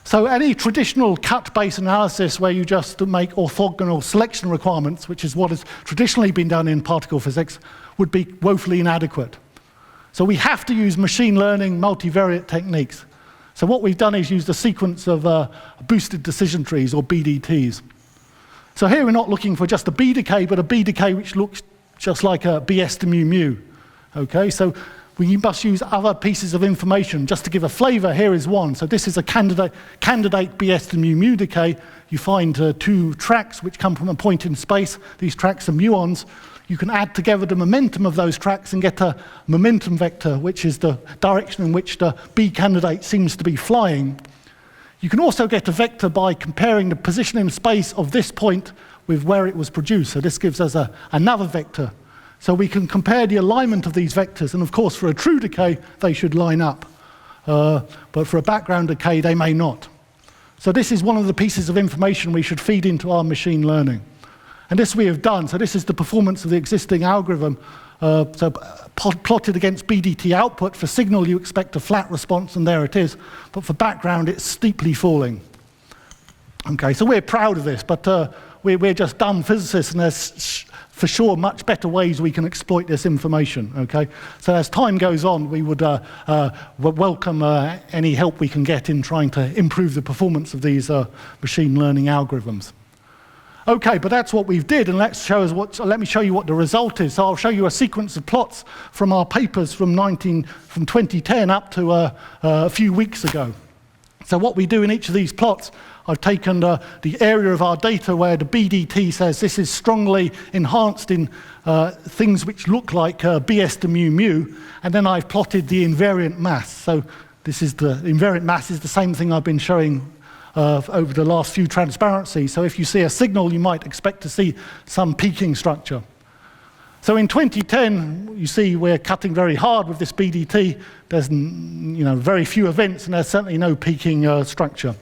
So any traditional cut-based analysis where you just make orthogonal selection requirements, which is what has traditionally been done in particle physics, would be woefully inadequate. So we have to use machine learning multivariate techniques. So what we've done is used a sequence of boosted decision trees, or BDTs. So here we're not looking for just a B decay, but a B decay which looks just like a BS to mu mu. Okay, so we must use other pieces of information. Just to give a flavor, here is one. So this is a candidate BS to mu mu decay. You find 2 tracks which come from a point in space. These tracks are muons. You can add together the momentum of those tracks and get a momentum vector, which is the direction in which the B candidate seems to be flying. You can also get a vector by comparing the position in space of this point with where it was produced. So this gives us another vector. So we can compare the alignment of these vectors, and of course for a true decay they should line up, but for a background decay they may not. So this is one of the pieces of information we should feed into our machine learning. And this we have done. So this is the performance of the existing algorithm. So plotted against BDT output. For signal you expect a flat response, and there it is, but for background it's steeply falling. Okay, so we're proud of this, but we're just dumb physicists, and there's for sure much better ways we can exploit this information, okay? So as time goes on, we would welcome any help we can get in trying to improve the performance of these machine learning algorithms. Okay, but that's what we've did, and let me show you what the result is. So I'll show you a sequence of plots from our papers from 2010 up to a few weeks ago. So what we do in each of these plots, I've taken the area of our data where the BDT says this is strongly enhanced in things which look like BS to mu mu, and then I've plotted the invariant mass. So this is the invariant mass is the same thing I've been showing over the last few transparencies. So if you see a signal, you might expect to see some peaking structure. So in 2010, you see we're cutting very hard with this BDT. There's very few events, and there's certainly no peaking structure.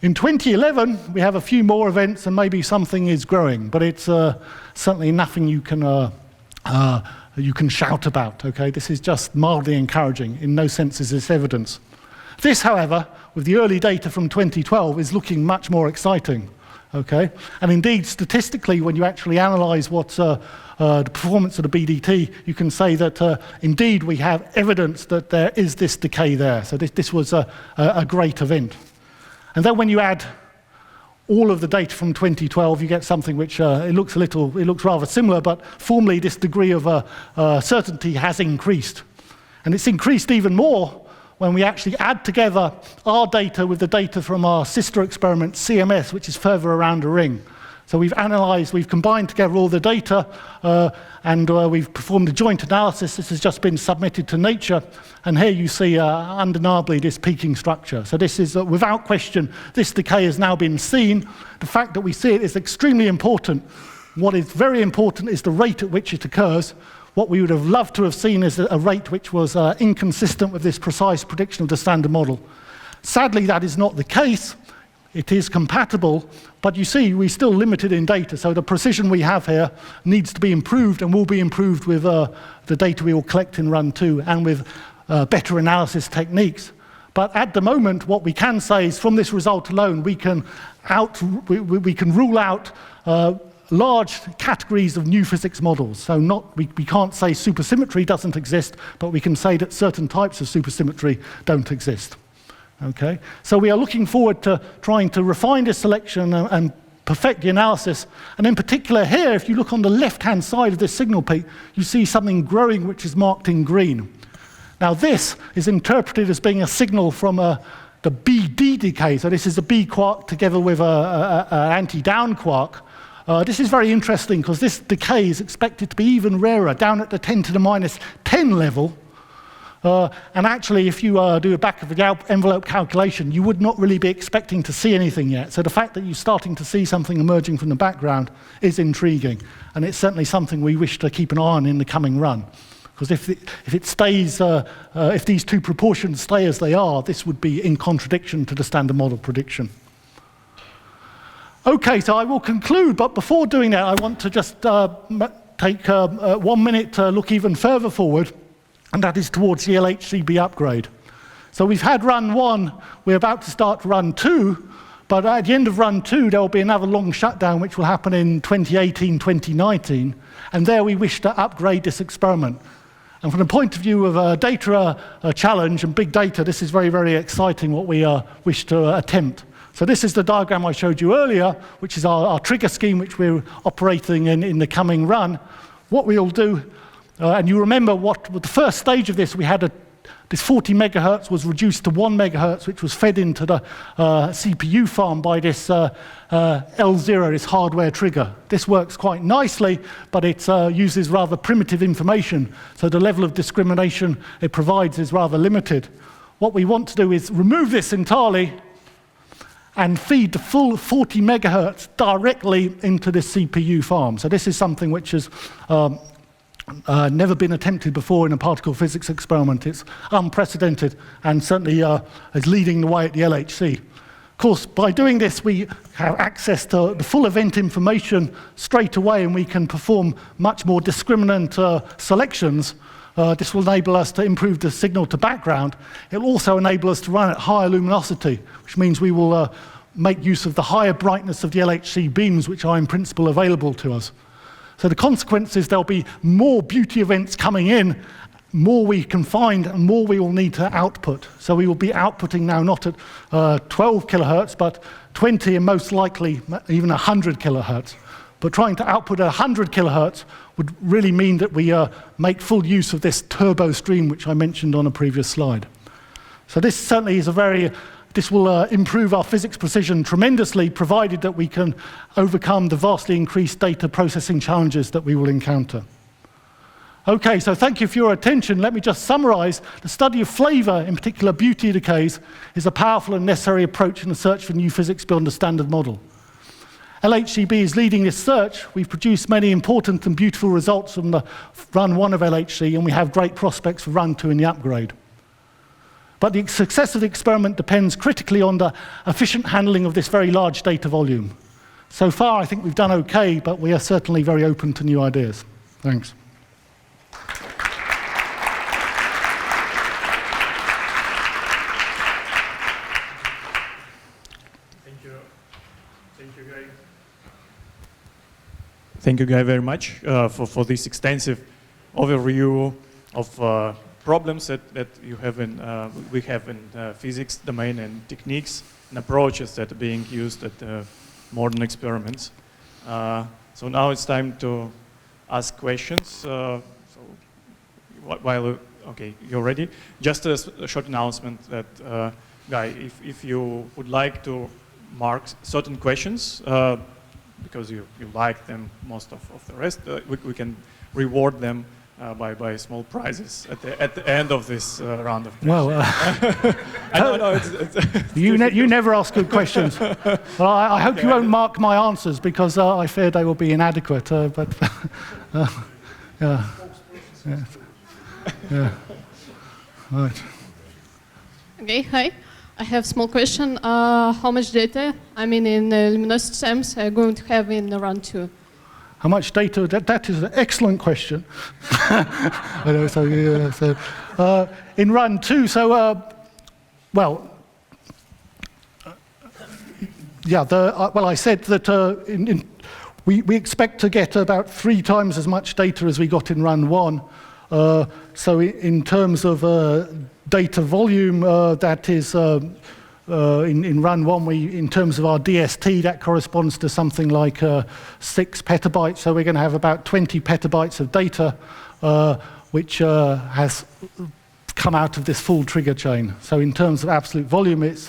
In 2011, we have a few more events, and maybe something is growing, but it's certainly nothing you can shout about. Okay, this is just mildly encouraging. In no sense is this evidence. This, however, with the early data from 2012, is looking much more exciting. Okay, and indeed, statistically, when you actually analyze what's the performance of the BDT, you can say that indeed we have evidence that there is this decay there. So this was a great event. And then when you add all of the data from 2012, you get something which it looks rather similar, but formally this degree of certainty has increased. And it's increased even more when we actually add together our data with the data from our sister experiment, CMS, which is further around the ring. So we've combined together all the data, and we've performed a joint analysis. This has just been submitted to Nature, and here you see undeniably this peaking structure. So this is, without question, this decay has now been seen. The fact that we see it is extremely important. What is very important is the rate at which it occurs. What we would have loved to have seen is a rate which was inconsistent with this precise prediction of the standard model. Sadly, that is not the case. It is compatible, but you see, we're still limited in data, so the precision we have here needs to be improved and will be improved with the data we will collect in run 2 and with better analysis techniques. But at the moment, what we can say is from this result alone, we can rule out large categories of new physics models. So we can't say supersymmetry doesn't exist, but we can say that certain types of supersymmetry don't exist. Okay, so we are looking forward to trying to refine this selection and perfect the analysis. And in particular here, if you look on the left-hand side of this signal peak, you see something growing which is marked in green. Now this is interpreted as being a signal from the BD decay. So this is a B quark together with an anti-down quark. This is very interesting because this decay is expected to be even rarer, down at the 10 to the minus 10 level. And actually, if you do a back-of-the-envelope calculation, you would not really be expecting to see anything yet. So the fact that you're starting to see something emerging from the background is intriguing. And it's certainly something we wish to keep an eye on in the coming run. Because if these two proportions stay as they are, this would be in contradiction to the standard model prediction. Okay, so I will conclude, but before doing that, I want to just take 1 minute to look even further forward, and that is towards the LHCb upgrade. So we've had run 1, we're about to start run 2, but at the end of run 2, there will be another long shutdown which will happen in 2018, 2019, and there we wish to upgrade this experiment. And from the point of view of data challenge and big data, this is very, very exciting what we wish to attempt. So this is the diagram I showed you earlier, which is our trigger scheme which we're operating in the coming run. What we'll do, and you remember what with the first stage of this, we had this 40 megahertz was reduced to 1 megahertz, which was fed into the CPU farm by this L0, this hardware trigger. This works quite nicely, but it uses rather primitive information, so the level of discrimination it provides is rather limited. What we want to do is remove this entirely and feed the full 40 megahertz directly into this CPU farm. So this is something which has never been attempted before in a particle physics experiment. It's unprecedented and certainly is leading the way at the LHC. Of course, by doing this, we have access to the full event information straight away, and we can perform much more discriminant selections. This will enable us to improve the signal to background. It will also enable us to run at higher luminosity, which means we will make use of the higher brightness of the LHC beams, which are in principle available to us. So the consequence is there'll be more beauty events coming in, more we can find, and more we will need to output. So we will be outputting now not at 12 kilohertz, but 20 and most likely even 100 kilohertz. But trying to output at 100 kilohertz would really mean that we make full use of this turbo stream, which I mentioned on a previous slide. So this certainly is this will improve our physics precision tremendously, provided that we can overcome the vastly increased data processing challenges that we will encounter. Okay, so thank you for your attention. Let me just summarize. The study of flavor, in particular beauty decays, is a powerful and necessary approach in the search for new physics beyond the standard model. LHCb is leading this search. We've produced many important and beautiful results from the run 1 of LHC, and we have great prospects for run 2 in the upgrade. But the success of the experiment depends critically on the efficient handling of this very large data volume. So far, I think we've done okay, but we are certainly very open to new ideas. Thanks. Thank you, Guy, very much for this extensive overview of problems that we have in physics domain, and techniques and approaches that are being used at modern experiments. So now it's time to ask questions. Okay, you're ready. Just a short announcement that, Guy, if you would like to mark certain questions, because you like them most of the rest, we can reward them by small prizes at the end of this round of questions. Well, I know you never ask good questions. Well, I hope you won't mark my answers, because I fear they will be inadequate. But yeah. Right. Okay, hi. I have a small question. How much data, in luminosity terms, are you going to have in run 2? How much data? That is an excellent question. In run 2, I said that we expect to get about 3 times as much data as we got in run 1. So in terms of data volume, that is in run 1, in terms of our DST, that corresponds to something like 6 petabytes. So we're going to have about 20 petabytes of data, which has come out of this full trigger chain. So in terms of absolute volume, it's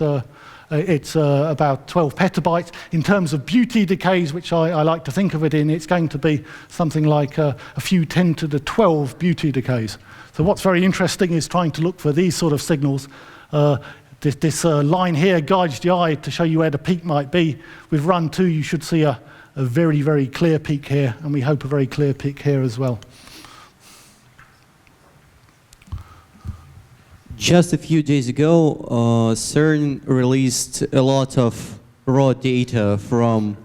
about 12 petabytes. In terms of beauty decays, which I like to think of it in, it's going to be something like a few 10 to the 12 beauty decays. So what's very interesting is trying to look for these sort of signals. This line here guides the eye to show you where the peak might be. With run 2, you should see a very, very clear peak here, and we hope a very clear peak here as well. Just a few days ago, CERN released a lot of raw data from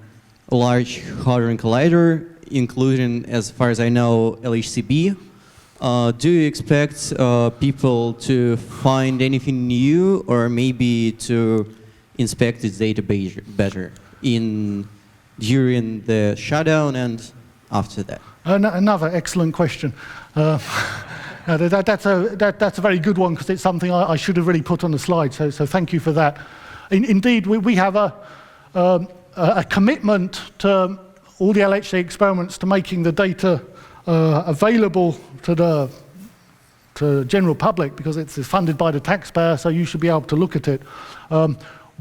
a large hadron collider, including, as far as I know, LHCb. Do you expect people to find anything new, or maybe to inspect its data better during the shutdown and after that? Another excellent question. That's a very good one, because it's something I should have really put on the slide, so thank you for that. Indeed, we have a commitment to all the LHC experiments to making the data available to the general public, because it's funded by the taxpayer, so you should be able to look at it.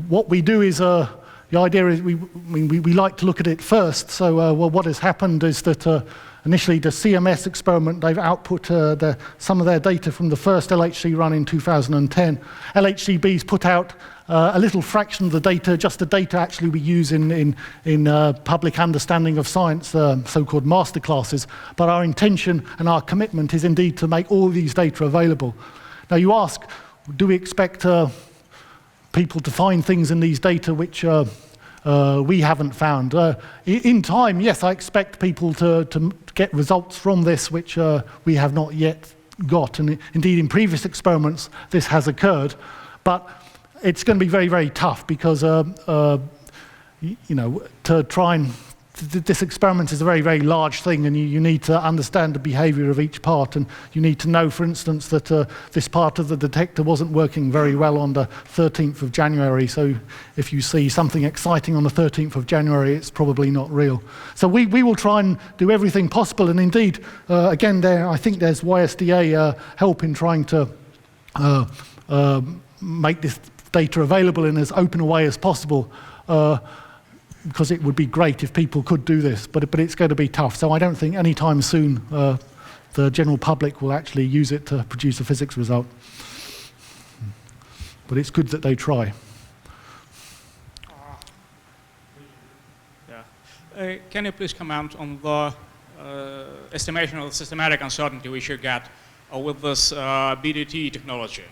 What we do is, the idea is we like to look at it first. So what has happened is that initially the CMS experiment, they've output some of their data from the first LHC run in 2010. LHCb's put out a little fraction of the data, just the data actually we use in public understanding of science, so-called masterclasses. But our intention and our commitment is indeed to make all these data available. Now you ask, do we expect people to find things in these data which we haven't found? In time, yes, I expect people to get results from this which we have not yet got. And indeed, in previous experiments, this has occurred. But it's going to be very, very tough, because to try and this experiment is a very, very large thing, and you need to understand the behavior of each part, and you need to know, for instance, that this part of the detector wasn't working very well on the 13th of January, so if you see something exciting on the 13th of January, it's probably not real. So we will try and do everything possible, and indeed, again, I think there's YSDA help in trying to make this data available in as open a way as possible, because it would be great if people could do this, but it's going to be tough. So I don't think anytime soon the general public will actually use it to produce a physics result. But it's good that they try. Yeah. Can you please comment on the estimation of the systematic uncertainty which you get with this BDT technology?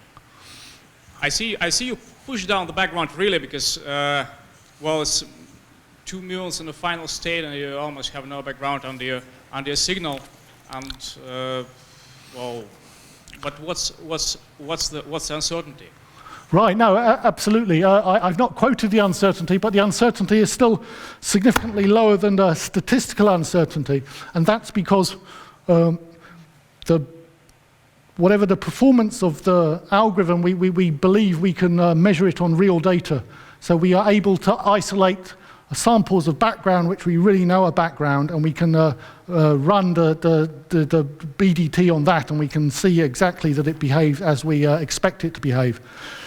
I see you push down the background really because, well, it's 2 muons in the final state, and you almost have no background on the signal. And well, but what's the uncertainty? Right, no, absolutely. I've not quoted the uncertainty, but the uncertainty is still significantly lower than the statistical uncertainty, and that's because whatever the performance of the algorithm, we believe we can measure it on real data. So we are able to isolate samples of background which we really know are background, and we can run the BDT on that, and we can see exactly that it behaves as we expect it to behave.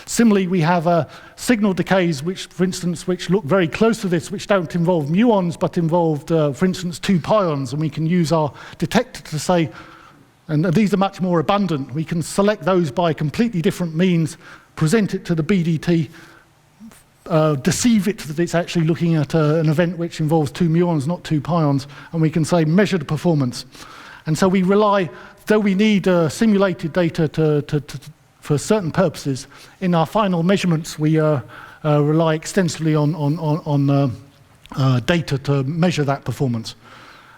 Similarly, we have signal decays, which, for instance, which look very close to this, which don't involve muons, but involved, for instance, 2 pions, and we can use our detector to say, and these are much more abundant, we can select those by completely different means, present it to the BDT, deceive it that it's actually looking at an event which involves 2 muons, not 2 pions, and we can say measure the performance. And so we rely, though we need simulated data for certain purposes, in our final measurements we rely extensively on data to measure that performance.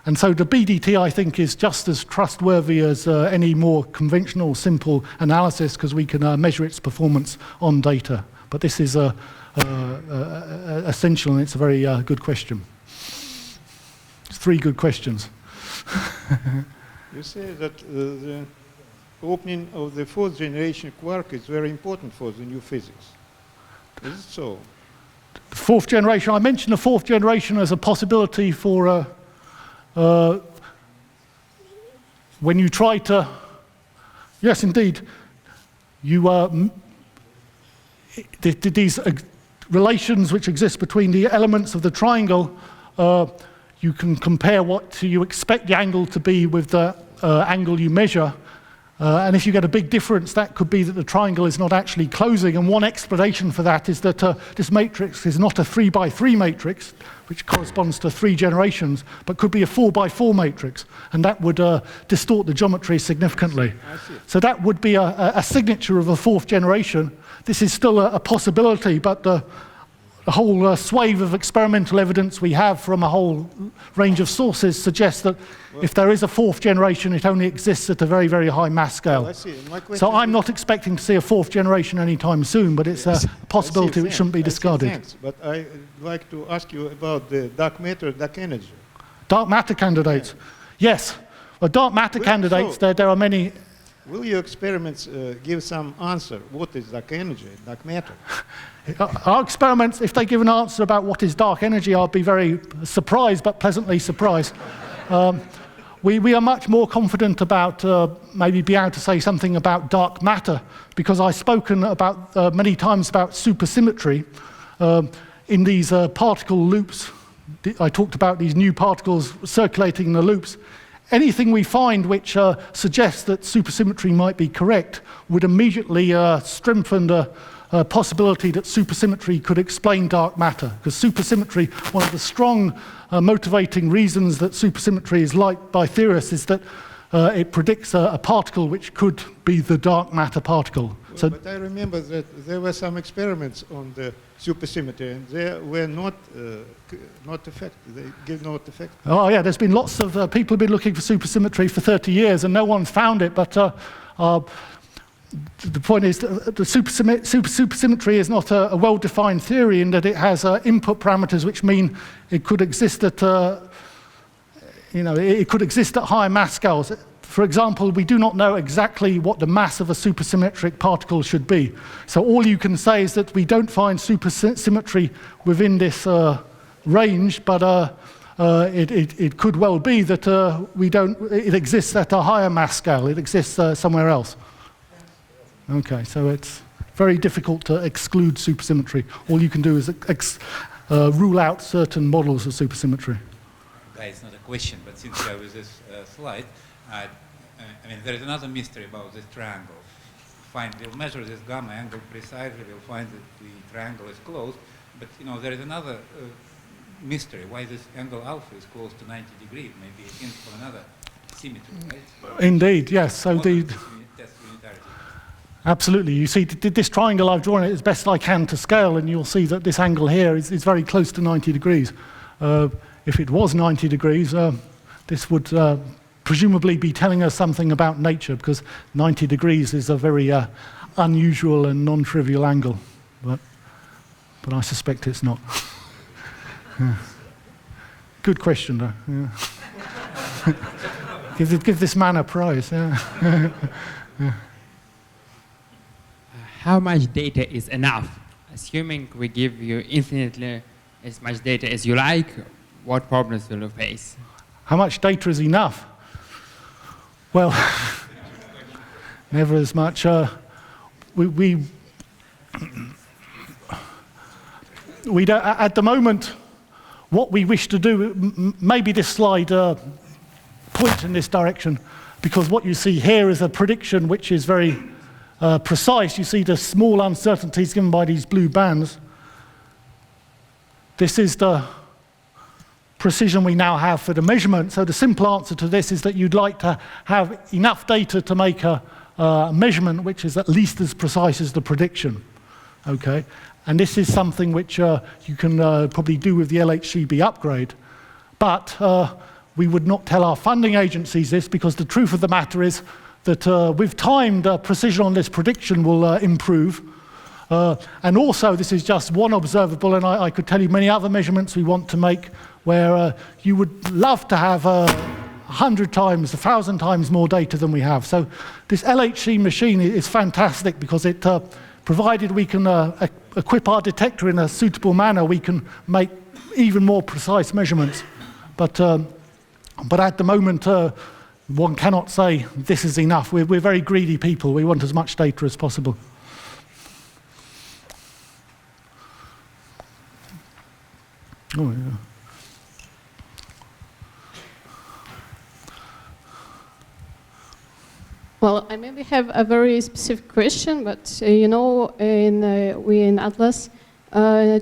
And so the BDT, I think, is just as trustworthy as any more conventional, simple analysis, because we can measure its performance on data. But this is essential, and it's a very good question. It's 3 good questions. You say that the opening of the 4th generation quark is very important for the new physics. Is it so? The 4th generation, I mentioned the 4th generation as a possibility for when you try to, yes, indeed, you these relations which exist between the elements of the triangle, you can compare what you expect the angle to be with the angle you measure. And if you get a big difference, that could be that the triangle is not actually closing. And one explanation for that is that this matrix is not a 3x3 matrix, which corresponds to 3 generations, but could be a 4x4 matrix. And that would distort the geometry significantly. So that would be a signature of a 4th generation. This is still a possibility, but the whole swathe of experimental evidence we have from a whole range of sources suggests that if there is a 4th generation, it only exists at a very, very high mass scale. So I'm not expecting to see a 4th generation anytime soon, but it's a possibility which shouldn't be discarded. Thanks, but I'd like to ask you about the dark matter, dark energy. Dark matter candidates. Yes. Well, dark matter candidates, there are many. Will your experiments give some answer? What is dark energy, dark matter? Our experiments, if they give an answer about what is dark energy, I'll be very surprised, but pleasantly surprised. We are much more confident about maybe being able to say something about dark matter, because I've spoken about many times about supersymmetry in these particle loops. I talked about these new particles circulating in the loops. Anything we find which suggests that supersymmetry might be correct would immediately strengthen the possibility that supersymmetry could explain dark matter. Because supersymmetry, one of the strong motivating reasons that supersymmetry is liked by theorists is that it predicts a particle which could be the dark matter particle. So, but I remember that there were some experiments on the supersymmetry, and they were not effective. They give not effect. Oh yeah, there's been lots of people have been looking for supersymmetry for 30 years, and no one's found it. But the point is that the supersymmetry is not a well-defined theory in that it has input parameters which mean it could exist at, it could exist at higher mass scales. For example, we do not know exactly what the mass of a supersymmetric particle should be. So all you can say is that we don't find supersymmetry within this range, but it could well be that it exists at a higher mass scale. It exists somewhere else. Okay, so it's very difficult to exclude supersymmetry. All you can do is rule out certain models of supersymmetry. Guy, it's not a question, but since you have this slide, I mean, there is another mystery about this triangle. We'll measure this gamma angle precisely, we'll find that the triangle is closed, but there is another mystery, why this angle alpha is close to 90 degrees, maybe a hint for another symmetry, right? Indeed, yes. So unitarity. Absolutely. You see, this triangle I've drawn it as best I can to scale, and you'll see that this angle here is very close to 90 degrees. If it was 90 degrees, this would presumably be telling us something about nature, because 90 degrees is a very unusual and non-trivial angle. But I suspect it's not. Yeah. Good question, though. Yeah. give this man a prize. Yeah. Yeah. How much data is enough? Assuming we give you infinitely as much data as you like, what problems will you face? How much data is enough? Well, never as much. We don't, at the moment, what we wish to do, maybe this slide points in this direction, because what you see here is a prediction which is very precise. You see the small uncertainties given by these blue bands. This is the precision we now have for the measurement. So the simple answer to this is that you'd like to have enough data to make a measurement which is at least as precise as the prediction. Okay? And this is something which you can probably do with the LHCb upgrade. But we would not tell our funding agencies this, because the truth of the matter is that with time, the precision on this prediction will improve. And also, this is just one observable, and I could tell you many other measurements we want to make where you would love to have 100 times, 1,000 times more data than we have. So this LHC machine is fantastic, because it, provided we can equip our detector in a suitable manner, we can make even more precise measurements. But at the moment, one cannot say this is enough. We're very greedy people. We want as much data as possible. Oh, yeah. Well, I maybe have a very specific question, but we in Atlas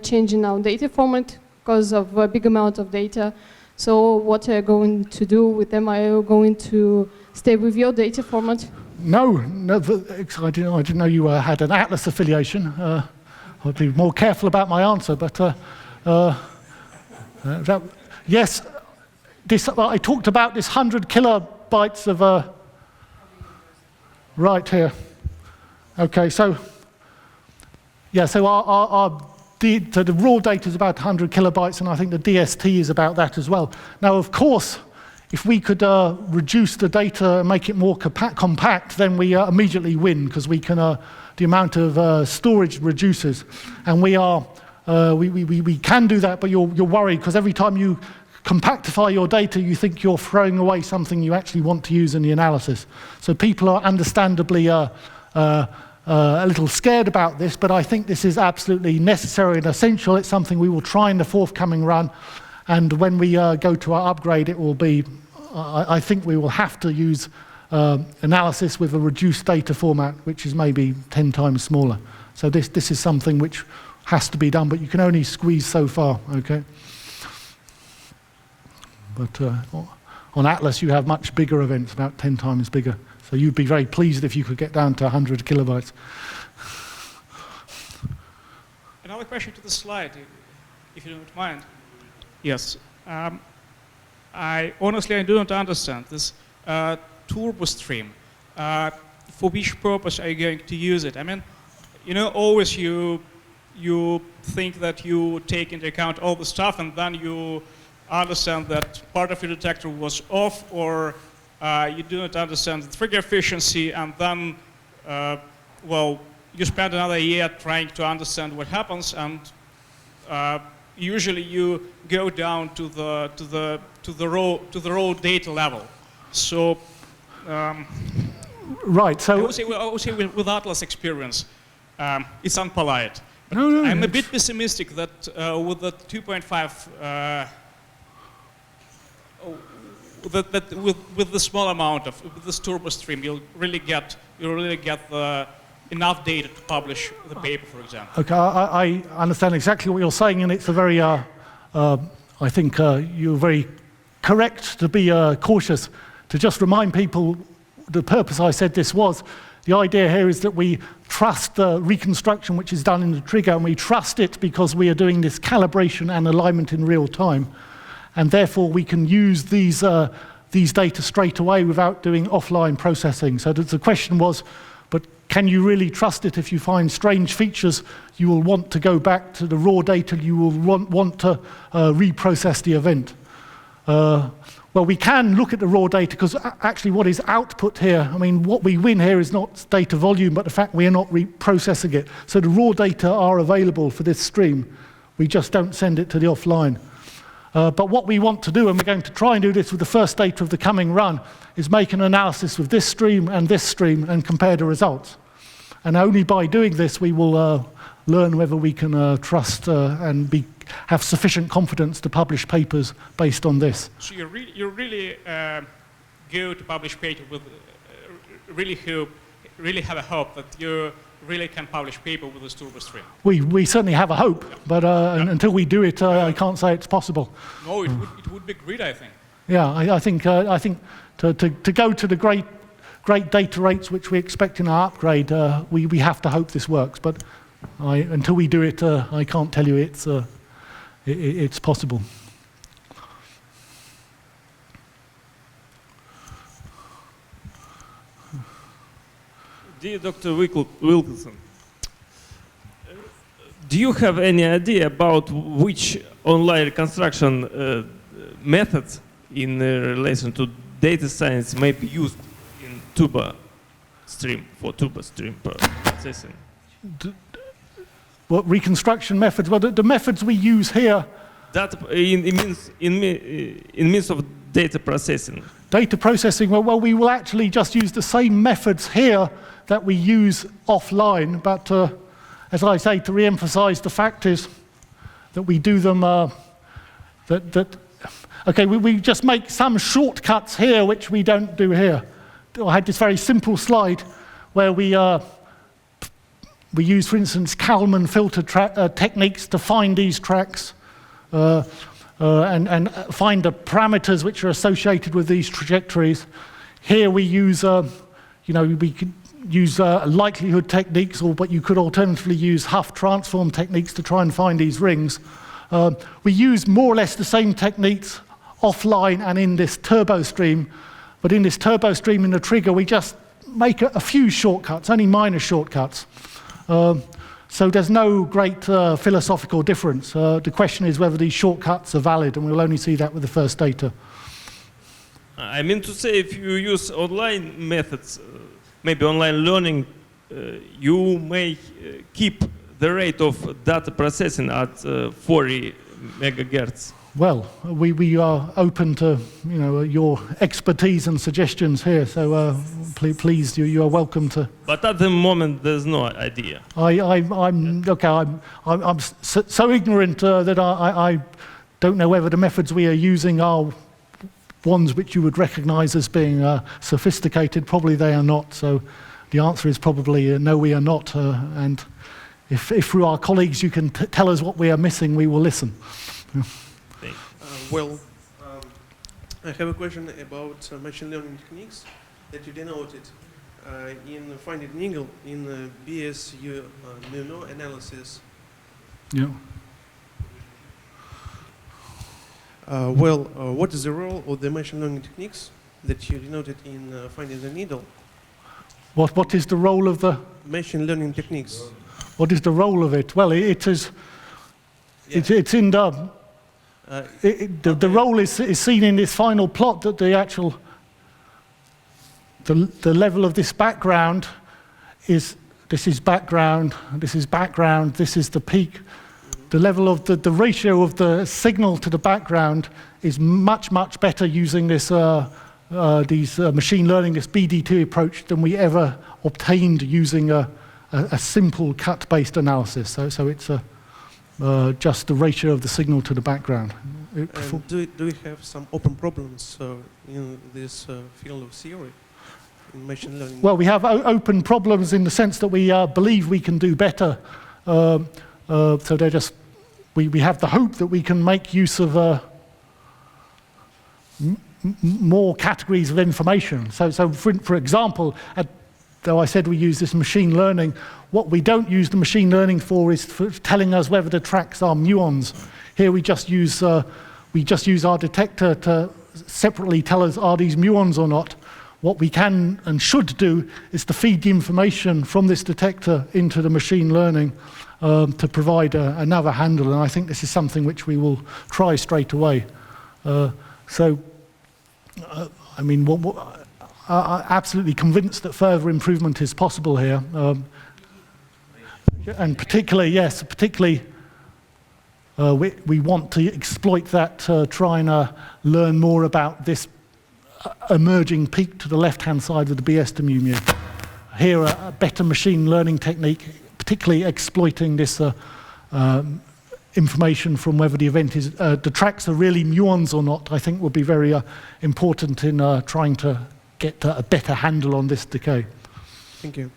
changing our data format because of a big amount of data. So what are you going to do with them? Are you going to stay with your data format? No, I didn't know you had an Atlas affiliation. I'd be more careful about my answer, but yes, I talked about this 100 kilobytes of right here. Okay, so yeah, so the raw data is about 100 kilobytes, and I think the DST is about that as well. Now, of course, if we could reduce the data and make it more compact, then we immediately win, because we can the amount of storage reduces, and we can do that. But you're worried, because every time you compactify your data, you think you're throwing away something you actually want to use in the analysis. So people are understandably a little scared about this, but I think this is absolutely necessary and essential. It's something we will try in the forthcoming run, and when we go to our upgrade, it will be, I think we will have to use analysis with a reduced data format, which is maybe 10 times smaller. So this is something which has to be done, but you can only squeeze so far, okay? But on Atlas, you have much bigger events, about 10 times bigger. So you'd be very pleased if you could get down to 100 kilobytes. Another question to the slide, if you don't mind. Yes. I honestly do not understand this turbo stream. for which purpose are you going to use it? I mean, you know, always you think that you take into account all the stuff, and then you understand that part of your detector was off, or you do not understand the trigger efficiency, and then, well, you spend another year trying to understand what happens, and usually you go down to the raw data level. So. Right. So I would say with Atlas experience, it's unpolite. But No, I'm a bit pessimistic that with the 2.5, with the small amount of with this turbo stream, you'll really get enough data to publish the paper, for example. Okay, I understand exactly what you're saying, and it's a very, I think you're very correct to be cautious. To just remind people the purpose I said this was, the idea here is that we trust the reconstruction which is done in the trigger, and we trust it because we are doing this calibration and alignment in real time. And therefore we can use these data straight away without doing offline processing. So the question was, but can you really trust it? If you find strange features, you will want to go back to the raw data, you will want to reprocess the event. Well, we can look at the raw data because actually what is output here, I mean, what we win here is not data volume, but the fact we are not reprocessing it. So the raw data are available for this stream. We just don't send it to the offline. But what we want to do, and we're going to try and do this with the first data of the coming run, is make an analysis with this stream and compare the results. And only by doing this we will learn whether we can trust and have sufficient confidence to publish papers based on this. So you really go to publish paper with really have a hope that you really can publish paper with this turbo stream. We certainly have a hope, but until we do it, I can't say it's possible. No, it would be great, I think. Yeah, I think to go to the great data rates which we expect in our upgrade, we have to hope this works. But until we do it, I can't tell you it's possible. Dear Dr. Wilkinson, do you have any idea about which online reconstruction methods in relation to data science may be used in turbo stream processing? What reconstruction methods? Well, the methods we use here. That in means of data processing. Data processing. Well, we will actually just use the same methods here that we use offline, but as I say, to re-emphasize, the fact is that we do them. Okay, we just make some shortcuts here which we don't do here. I had this very simple slide where we use, for instance, Kalman filter techniques to find these tracks and find the parameters which are associated with these trajectories. Here we use, we could use likelihood techniques, but you could alternatively use Huff transform techniques to try and find these rings. We use more or less the same techniques offline and in this turbo stream, but in this turbo stream in the trigger we just make a few shortcuts, only minor shortcuts. So there's no great philosophical difference. The question is whether these shortcuts are valid, and we'll only see that with the first data. I mean to say, if you use online methods, maybe online learning, you may keep the rate of data processing at 40 megahertz. Well, we are open to your expertise and suggestions here, so please, you are welcome to. But at the moment, there's no idea. I'm so ignorant that I don't know whether the methods we are using are ones which you would recognize as being sophisticated. Probably they are not. So the answer is probably no, we are not. And if through our colleagues you can tell us what we are missing, we will listen. I have a question about machine learning techniques that you denoted in finding angle in BSU analysis. Yeah. What is the role of the machine learning techniques that you denoted in finding the needle? What is the role of the... Machine learning techniques. What is the role of it? Well, it is... Yeah. It's in the... the role is seen in this final plot, that the actual... The level of this background is... This is background, this is background, this is the peak. The level of the ratio of the signal to the background is much, much better using this machine learning, this BDT approach, than we ever obtained using a simple cut-based analysis. So it's just the ratio of the signal to the background. And do we have some open problems in this field of theory? In machine learning? Well, we have open problems in the sense that we believe we can do better. So they're just, we have the hope that we can make use of more categories of information. So for example, though I said we use this machine learning, what we don't use the machine learning for is for telling us whether the tracks are muons. Here we just use our detector to separately tell us, are these muons or not. What we can and should do is to feed the information from this detector into the machine learning to provide another handle, and I think this is something which we will try straight away. I mean, I'm absolutely convinced that further improvement is possible here, and particularly, we want to exploit that, try and learn more about this emerging peak to the left-hand side of the BS to mu. Here, a better machine learning technique, particularly exploiting this information from whether the event is, the tracks are really muons or not, I think will be very important in trying to get a better handle on this decay. Thank you.